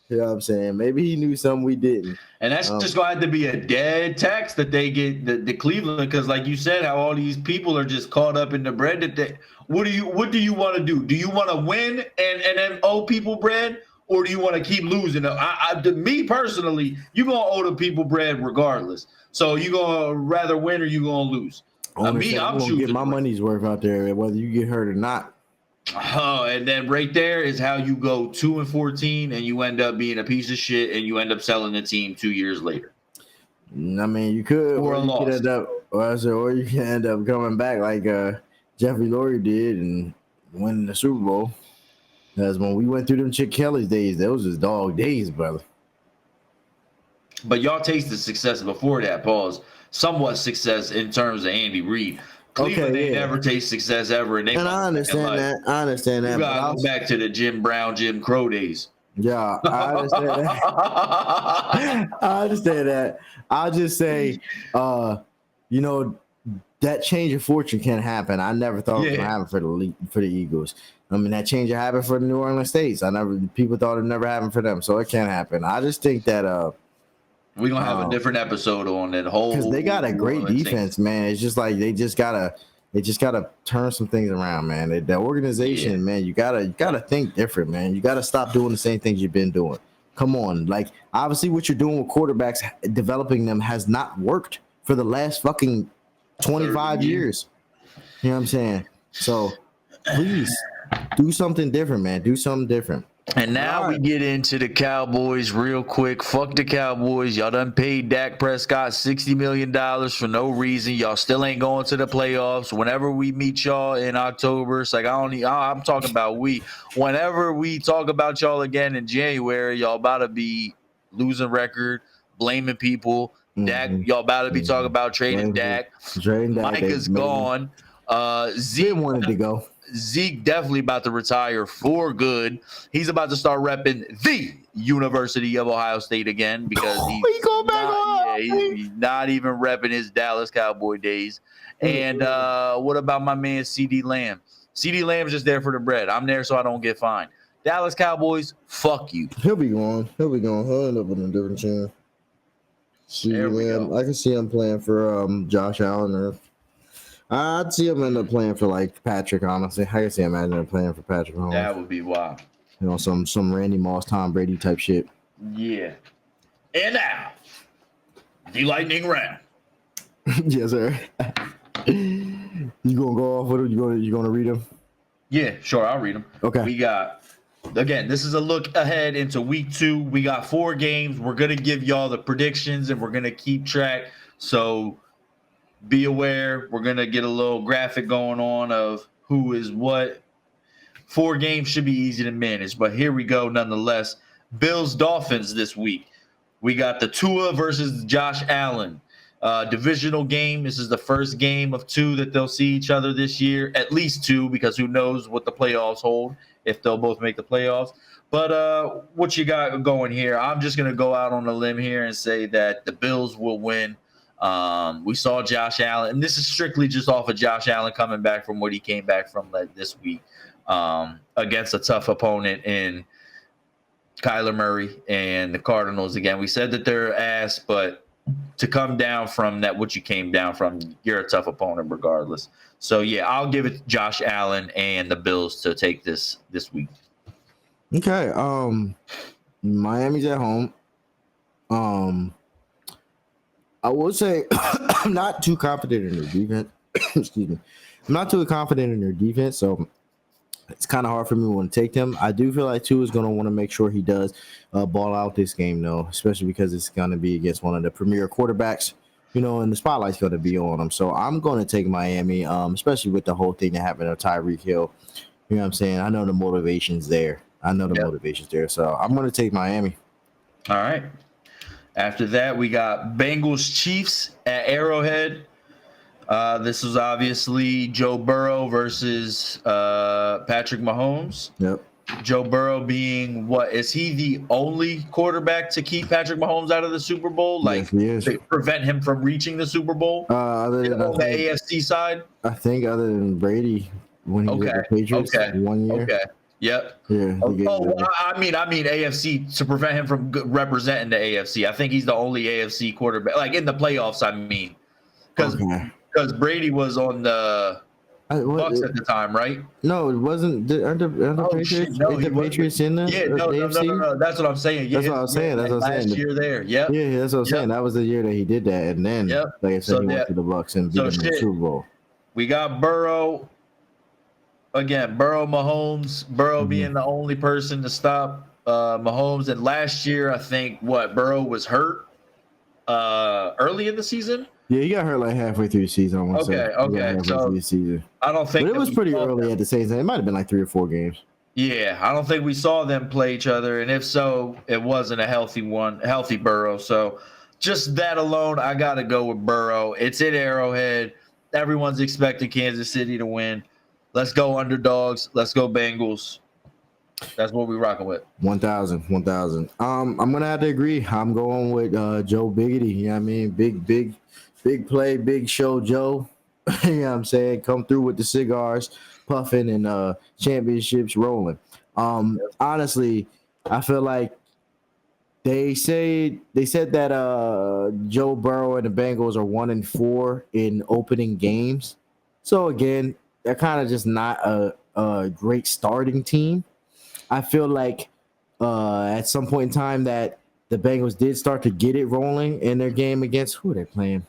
You know what I'm saying? Maybe he knew something we didn't. And that's just going to have to be a dead tax that they get the Cleveland because, like you said, how all these people are just caught up in the bread that they. What do you want to do? Do you want to win and then owe people bread? Or do you want to keep losing? To me personally, you're going to owe the people bread regardless. So you going to rather win or you going to lose? I'm going to get my money's worth out there, whether you get hurt or not. And then right there is how you go 2-14 and you end up being a piece of shit and you end up selling the team 2 years later. I mean, you could. Or you can end up coming back like Jeffrey Lurie did and winning the Super Bowl. That's when we went through them Chick Kelly's days. Those was dog days, brother. But y'all tasted success before that, pause. Somewhat success in terms of Andy Reid. Cleveland, they never taste success ever. And I understand that. You got to go back to the Jim Brown, Jim Crow days. Yeah, I understand that. I understand that. I'll just say, that change of fortune can happen. I never thought it was going to happen for the Eagles. I mean, that change happened for the New Orleans Saints. People thought it never happened for them, so it can happen. I just think that we're gonna have a different episode on that whole because they got a great defense, man. It's just like they just gotta turn some things around, man. The organization, man, you gotta think different, man. You gotta stop doing the same things you've been doing. Come on, like obviously what you're doing with quarterbacks, developing them has not worked for the last fucking 25 years. You know what I'm saying? So please. Do something different, man. Do something different. And now we get into the Cowboys real quick. Fuck the Cowboys. Y'all done paid Dak Prescott $60 million for no reason. Y'all still ain't going to the playoffs. Whenever we meet y'all in October, it's like I'm talking about whenever we talk about y'all again in January, y'all about to be losing record, blaming people. Dak, y'all about to be talking about trading Dak. Mike is gone. Zeke wanted to go. Zeke definitely about to retire for good. He's about to start repping the University of Ohio State again because He going back on. he's not even repping his Dallas Cowboy days. And what about my man CD Lamb? CD Lamb's just there for the bread. I'm there so I don't get fined. Dallas Cowboys, fuck you. He'll be gone. He'll end up in a different team. There we go. I can see him playing for Josh Allen, or I'd see him end up playing for like Patrick. Honestly, I can see him ending up playing for Patrick Mahomes. That would be wild. You know, some Randy Moss, Tom Brady type shit. Yeah. And now, the lightning round. Yes, sir. You gonna go off with him? You gonna read him? Yeah, sure. I'll read them. Okay. We got, again, this is a look ahead into week 2. We got 4 games. We're going to give y'all the predictions and we're going to keep track. So be aware. We're going to get a little graphic going on of who is what. 4 games should be easy to manage, but here we go nonetheless. Bills Dolphins this week. We got the Tua versus Josh Allen. Divisional game. This is the first game of 2 that they'll see each other this year. At least 2, because who knows what the playoffs hold if they'll both make the playoffs. But what you got going here? I'm just going to go out on a limb here and say that the Bills will win. We saw Josh Allen, and this is strictly just off of Josh Allen coming back from what he came back from this week against a tough opponent in Kyler Murray and the Cardinals. Again, we said that they're ass, but to come down from that, what you came down from, you're a tough opponent regardless. So yeah, I'll give it Josh Allen and the Bills to take this week. Okay. Miami's at home. I would say I'm not too confident in their defense. Excuse me. I'm not too confident in their defense, so it's kind of hard for me to want to take them. I do feel like Tua is going to want to make sure he does ball out this game, though, especially because it's going to be against one of the premier quarterbacks, you know, and the spotlight's going to be on him. So I'm going to take Miami, especially with the whole thing that happened to Tyreek Hill. You know what I'm saying? I know the motivation's there. So I'm going to take Miami. All right. After that, we got Bengals Chiefs at Arrowhead. This is obviously Joe Burrow versus Patrick Mahomes. Yep. Joe Burrow being what? Is he the only quarterback to keep Patrick Mahomes out of the Super Bowl? Like, yes, to prevent him from reaching the Super Bowl? Other than on the AFC side? I think other than Brady when he was at the Patriots 1 year. Okay. Yep. Yeah. I mean AFC to prevent him from representing the AFC. I think he's the only AFC quarterback, like in the playoffs. I mean, because Brady was on the Bucks at the time, right? No, it wasn't. Aren't the Patriots? No, the Patriots in the AFC? No. That's what I'm saying. That's what I was saying. Last year there. Yep. Yeah, that's what I'm saying. That was the year that he did that, and then like I said, he went to the Bucks and beat them in the Super Bowl. We got Burrow. Again, Mahomes. Burrow being the only person to stop Mahomes. And last year, I think Burrow was hurt early in the season. Yeah, he got hurt like halfway through the season. I want to say. Okay. So I don't think, but it was pretty early at the same time. It might have been like 3 or 4 games. Yeah, I don't think we saw them play each other, and if so, it wasn't a healthy Burrow. So just that alone, I got to go with Burrow. It's in Arrowhead. Everyone's expecting Kansas City to win. Let's go underdogs. Let's go Bengals. That's what we're rocking with. 1,000. I'm gonna have to agree. I'm going with Joe Biggity. You know what I mean? Big play, big show, Joe. You know what I'm saying? Come through with the cigars, puffing, and championships rolling. Honestly, I feel like they said that Joe Burrow and the Bengals are 1-4 in opening games. So again, they're kind of just not a great starting team. I feel like at some point in time that the Bengals did start to get it rolling in their game against who are they playing?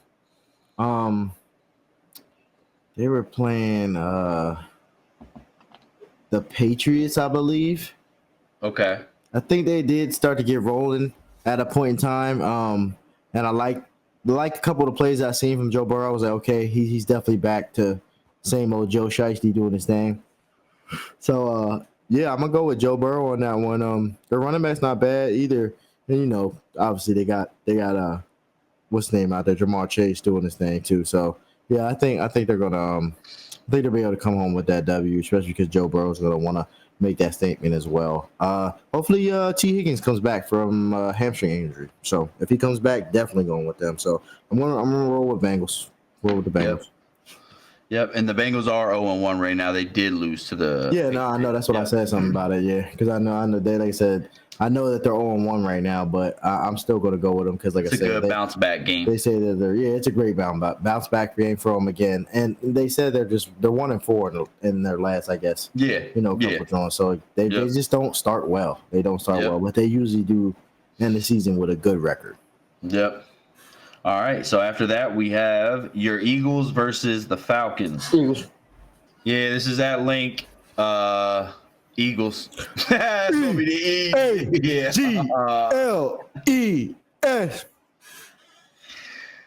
They were playing the Patriots, I believe. Okay. I think they did start to get rolling at a point in time. And I like a couple of the plays I seen from Joe Burrow. I was like, okay, he's definitely back to same old Joe Shiesty doing his thing. So yeah, I'm gonna go with Joe Burrow on that one. The running back's not bad either. And you know, obviously they got what's the name out there, Jamar Chase doing his thing too. So yeah, I think they're gonna I think they'll be able to come home with that W, especially because Joe Burrow's going to want to make that statement as well. Hopefully, T. Higgins comes back from hamstring injury. So if he comes back, definitely going with them. So I'm gonna roll with Bengals. Roll with the Bengals. Yep. And the Bengals are 0-1 right now. They did lose to the. Yeah, no, I know. That's what I said something about it. Yeah, because I know they like I said. I know that they're 0-1 right now, but I'm still going to go with them because, like it's I said, a good bounce back game. They say that it's a great bounce back game for them again, and they said they're 1-4 in their last, I guess. Yeah, couple draws. So they just don't start well. They don't start well, but they usually do end the season with a good record. Yep. All right. So after that, we have your Eagles versus the Falcons. Eagles. Yeah, this is at Link. Eagles. That's gonna be the E. A-G-L-E-S.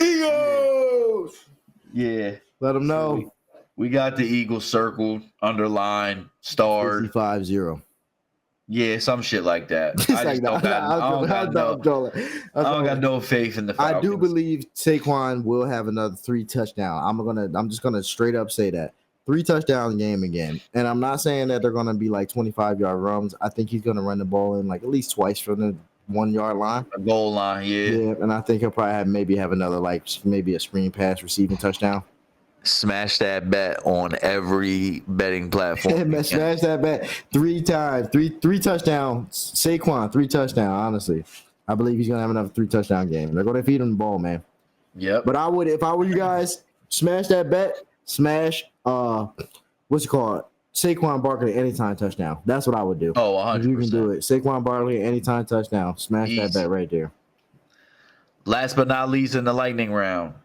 Eagles. Yeah. Let them know. We got the Eagles circled, underlined, starred. 55-0. Yeah, some shit like that. I don't got no faith in the Falcons. I do believe Saquon will have another 3 touchdowns. I'm just gonna straight up say that. 3 touchdown game again. And I'm not saying that they're gonna be like 25-yard runs. I think he's gonna run the ball in like at least twice from the 1-yard line. A goal line, yeah. Yeah, and I think he'll probably have another maybe a screen pass receiving touchdown. Smash that bet on every betting platform. Smash that bet 3 times. Three touchdowns. Saquon, 3 touchdowns, honestly. I believe he's gonna have another 3 touchdown game. They're gonna feed him the ball, man. Yep. But I would, if I were you guys, smash that bet. Smash what's it called? Saquon Barkley anytime touchdown. That's what I would do. Oh, 100%. If you can do it. Saquon Barkley anytime touchdown. Smash that bet right there. Last but not least in the lightning round.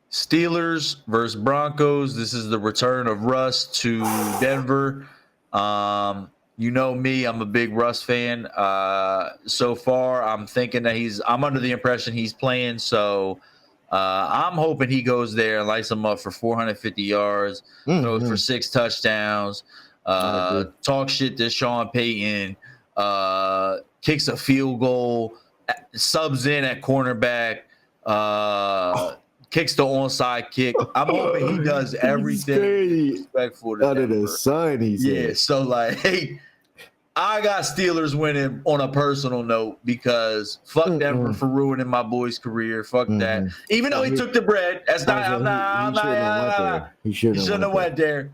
Steelers versus Broncos. This is the return of Russ to Denver. You know me, I'm a big Russ fan. So far, I'm thinking that I'm under the impression he's playing. So I'm hoping he goes there and lights them up for 450 yards, throws for 6 touchdowns, talk shit to Sean Payton, kicks a field goal, subs in at cornerback, kicks the onside kick. I'm hoping he does everything respectful to under Denver. the sun. Yeah, so like, hey, I got Steelers winning on a personal note because fuck Denver for ruining my boy's career. Fuck that. Even though he took the bread, that's not. He shouldn't have went there.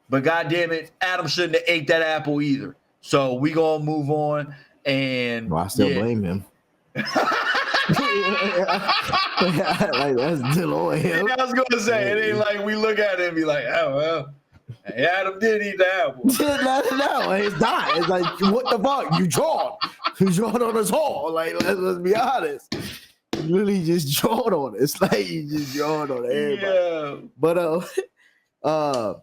But goddamn it, Adam shouldn't have ate that apple either. So we gonna move on. And I still blame him. Like that's still on him. I was gonna say it ain't like we look at it and be like, oh well. Adam did eat the apple. No, it's not. It's like, what the fuck? You drawn on us all. Like, let's be honest. You literally just drawn on it. It's like you just drawn on everybody. Yeah. But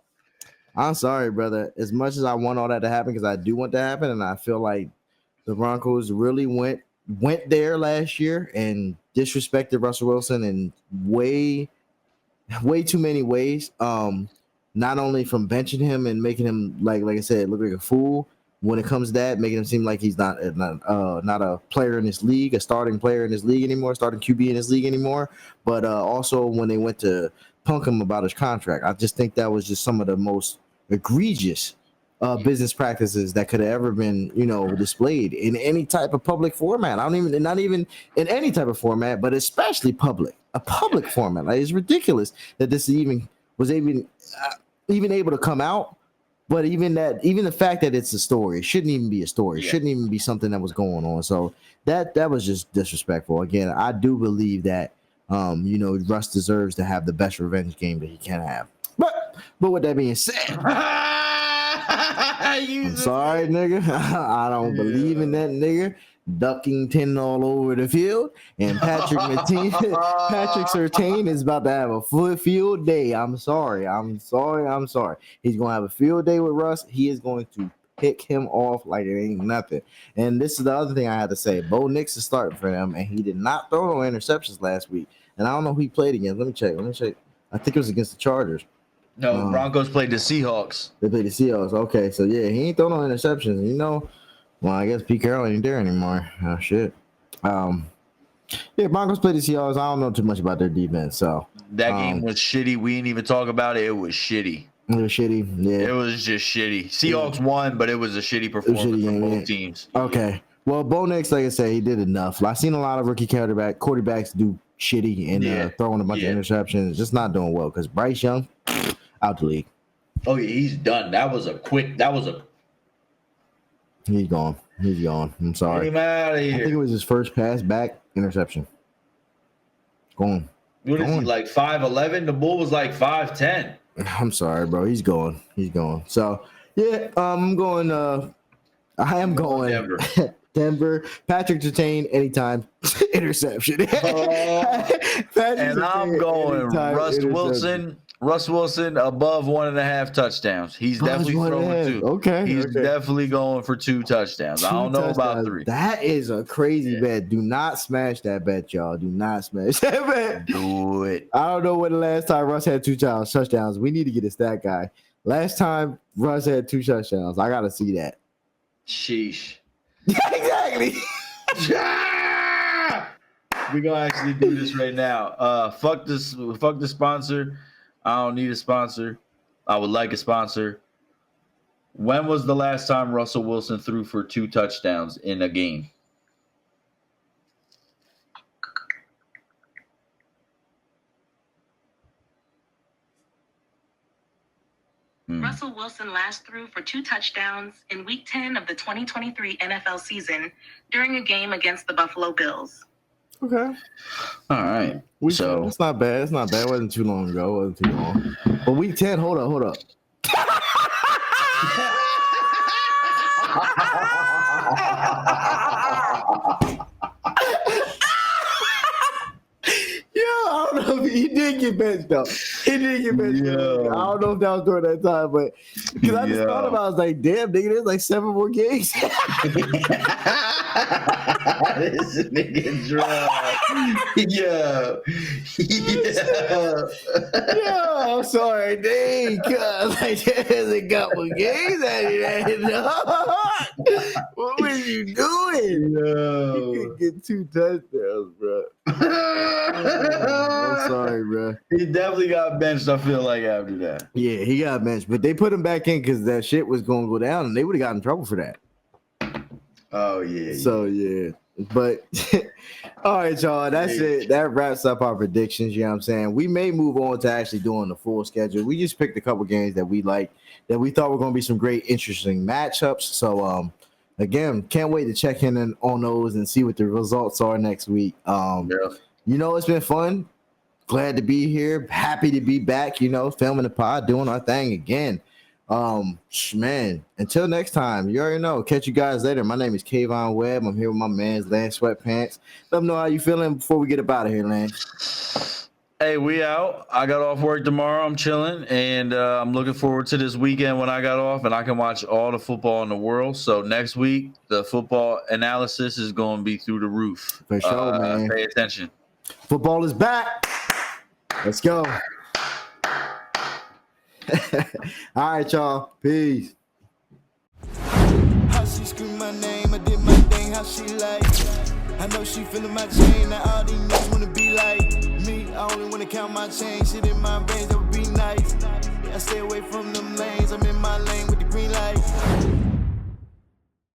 I'm sorry, brother. As much as I want all that to happen, because I do want that to happen, and I feel like the Broncos really went there last year and disrespected Russell Wilson in way too many ways. Not only from benching him and making him like I said, look like a fool when it comes to that, making him seem like he's not a player in this league, a starting player in this league anymore, starting QB in this league anymore. But also when they went to punk him about his contract, I just think that was just some of the most egregious business practices that could have ever been, displayed in any type of public format. Not even in any type of format, but especially a public format. Like, it's ridiculous that this was even able to come out. But even the fact that it's a story, it shouldn't even be a story. It shouldn't even be something that was going on. So that was just disrespectful. Again, I do believe that Russ deserves to have the best revenge game that he can have. But with that being said, I'm sorry, nigga. I don't believe in that nigga ducking 10 all over the field. And Patrick Surtain is about to have a full field day. I'm sorry. He's going to have a field day with Russ. He is going to pick him off like it ain't nothing. And this is the other thing I had to say. Bo Nix is starting for them, and he did not throw no interceptions last week. And I don't know who he played against. Let me check. I think it was against the Chargers. No, Broncos played the Seahawks. They played the Seahawks. Okay, so yeah, he ain't throw no interceptions. Well, I guess Pete Carroll ain't there anymore. Oh shit. Yeah, Broncos played the Seahawks. I don't know too much about their defense, so That game was shitty. We didn't even talk about it. It was shitty. it was shitty. Yeah, It was just shitty. Seahawks won, but it was a shitty performance from both teams. Okay. Well, Bo Nix, like I said, he did enough. I've seen a lot of rookie quarterbacks do shitty and throwing a bunch of interceptions. Just not doing well because Bryce Young, out the league. Oh, yeah, he's done. He's gone. He's gone. I'm sorry. Get him out of I think it here. was his first pass back interception. Gone. What is he, like 5'11"? The bull was like 5'10". I'm sorry, bro. He's gone. He's gone. So, yeah, I'm going. I am going. Denver. Denver. Patrick Surtain, anytime. Interception. And I'm going Russ Wilson. Russ Wilson above 1.5 touchdowns. He's definitely throwing 2. Okay. He's definitely going for 2 touchdowns. I don't know about 3. That is a crazy bet. Do not smash that bet, y'all. Do not smash that bet. Do it. I don't know when the last time Russ had 2 touchdowns. We need to get a stat guy. Last time Russ had 2 touchdowns. I gotta see that. Sheesh. Exactly. We're gonna actually do this right now. Fuck the sponsor. I don't need a sponsor. I would like a sponsor. When was the last time Russell Wilson threw for 2 touchdowns in a game? Russell Wilson last threw for 2 touchdowns in Week 10 of the 2023 NFL season during a game against the Buffalo Bills. Okay. All right. So it's not bad. It's not bad. It wasn't too long ago. It wasn't too long. But Week 10, hold up. I don't know if he did get benched though. He did get benched. I don't know if that was during that time, but because I just thought about it, I was like, damn, nigga, there's like 7 more games. This nigga drunk. Yeah, I'm sorry, dang, cuz like there's a couple games out of that. What was you doing? No. You could get 2 touchdowns, bro. I'm sorry, bro. He definitely got benched, I feel like, after that. Yeah, he got benched, but they put him back in because that shit was going to go down, and they would have got in trouble for that. Oh, yeah. So, yeah. But, all right, y'all, that's it. That wraps up our predictions, you know what I'm saying? We may move on to actually doing the full schedule. We just picked a couple games that we like, that we thought were going to be some great, interesting matchups. So, again, can't wait to check in on those and see what the results are next week. You know, it's been fun. Glad to be here. Happy to be back, you know, filming the pod, doing our thing again. Man, until next time, you already know. Catch you guys later. My name is KaVaughn Webb. I'm here with my man's Lance Sweatpants. Let them know how you feeling before we get up out of here, Lance. Hey, we out. I got off work tomorrow. I'm chilling, and I'm looking forward to this weekend when I got off, and I can watch all the football in the world. So next week, the football analysis is going to be through the roof. For sure, man. Pay attention. Football is back. Let's go. All right, y'all. Peace. How she scream my name, I did my thing, how she like. I know she feeling my chain, now all these niggas wanna be like me. I only wanna count my change, shit in my veins, that would be nice. Yeah, I stay away from them lanes, I'm in my lane with the green light.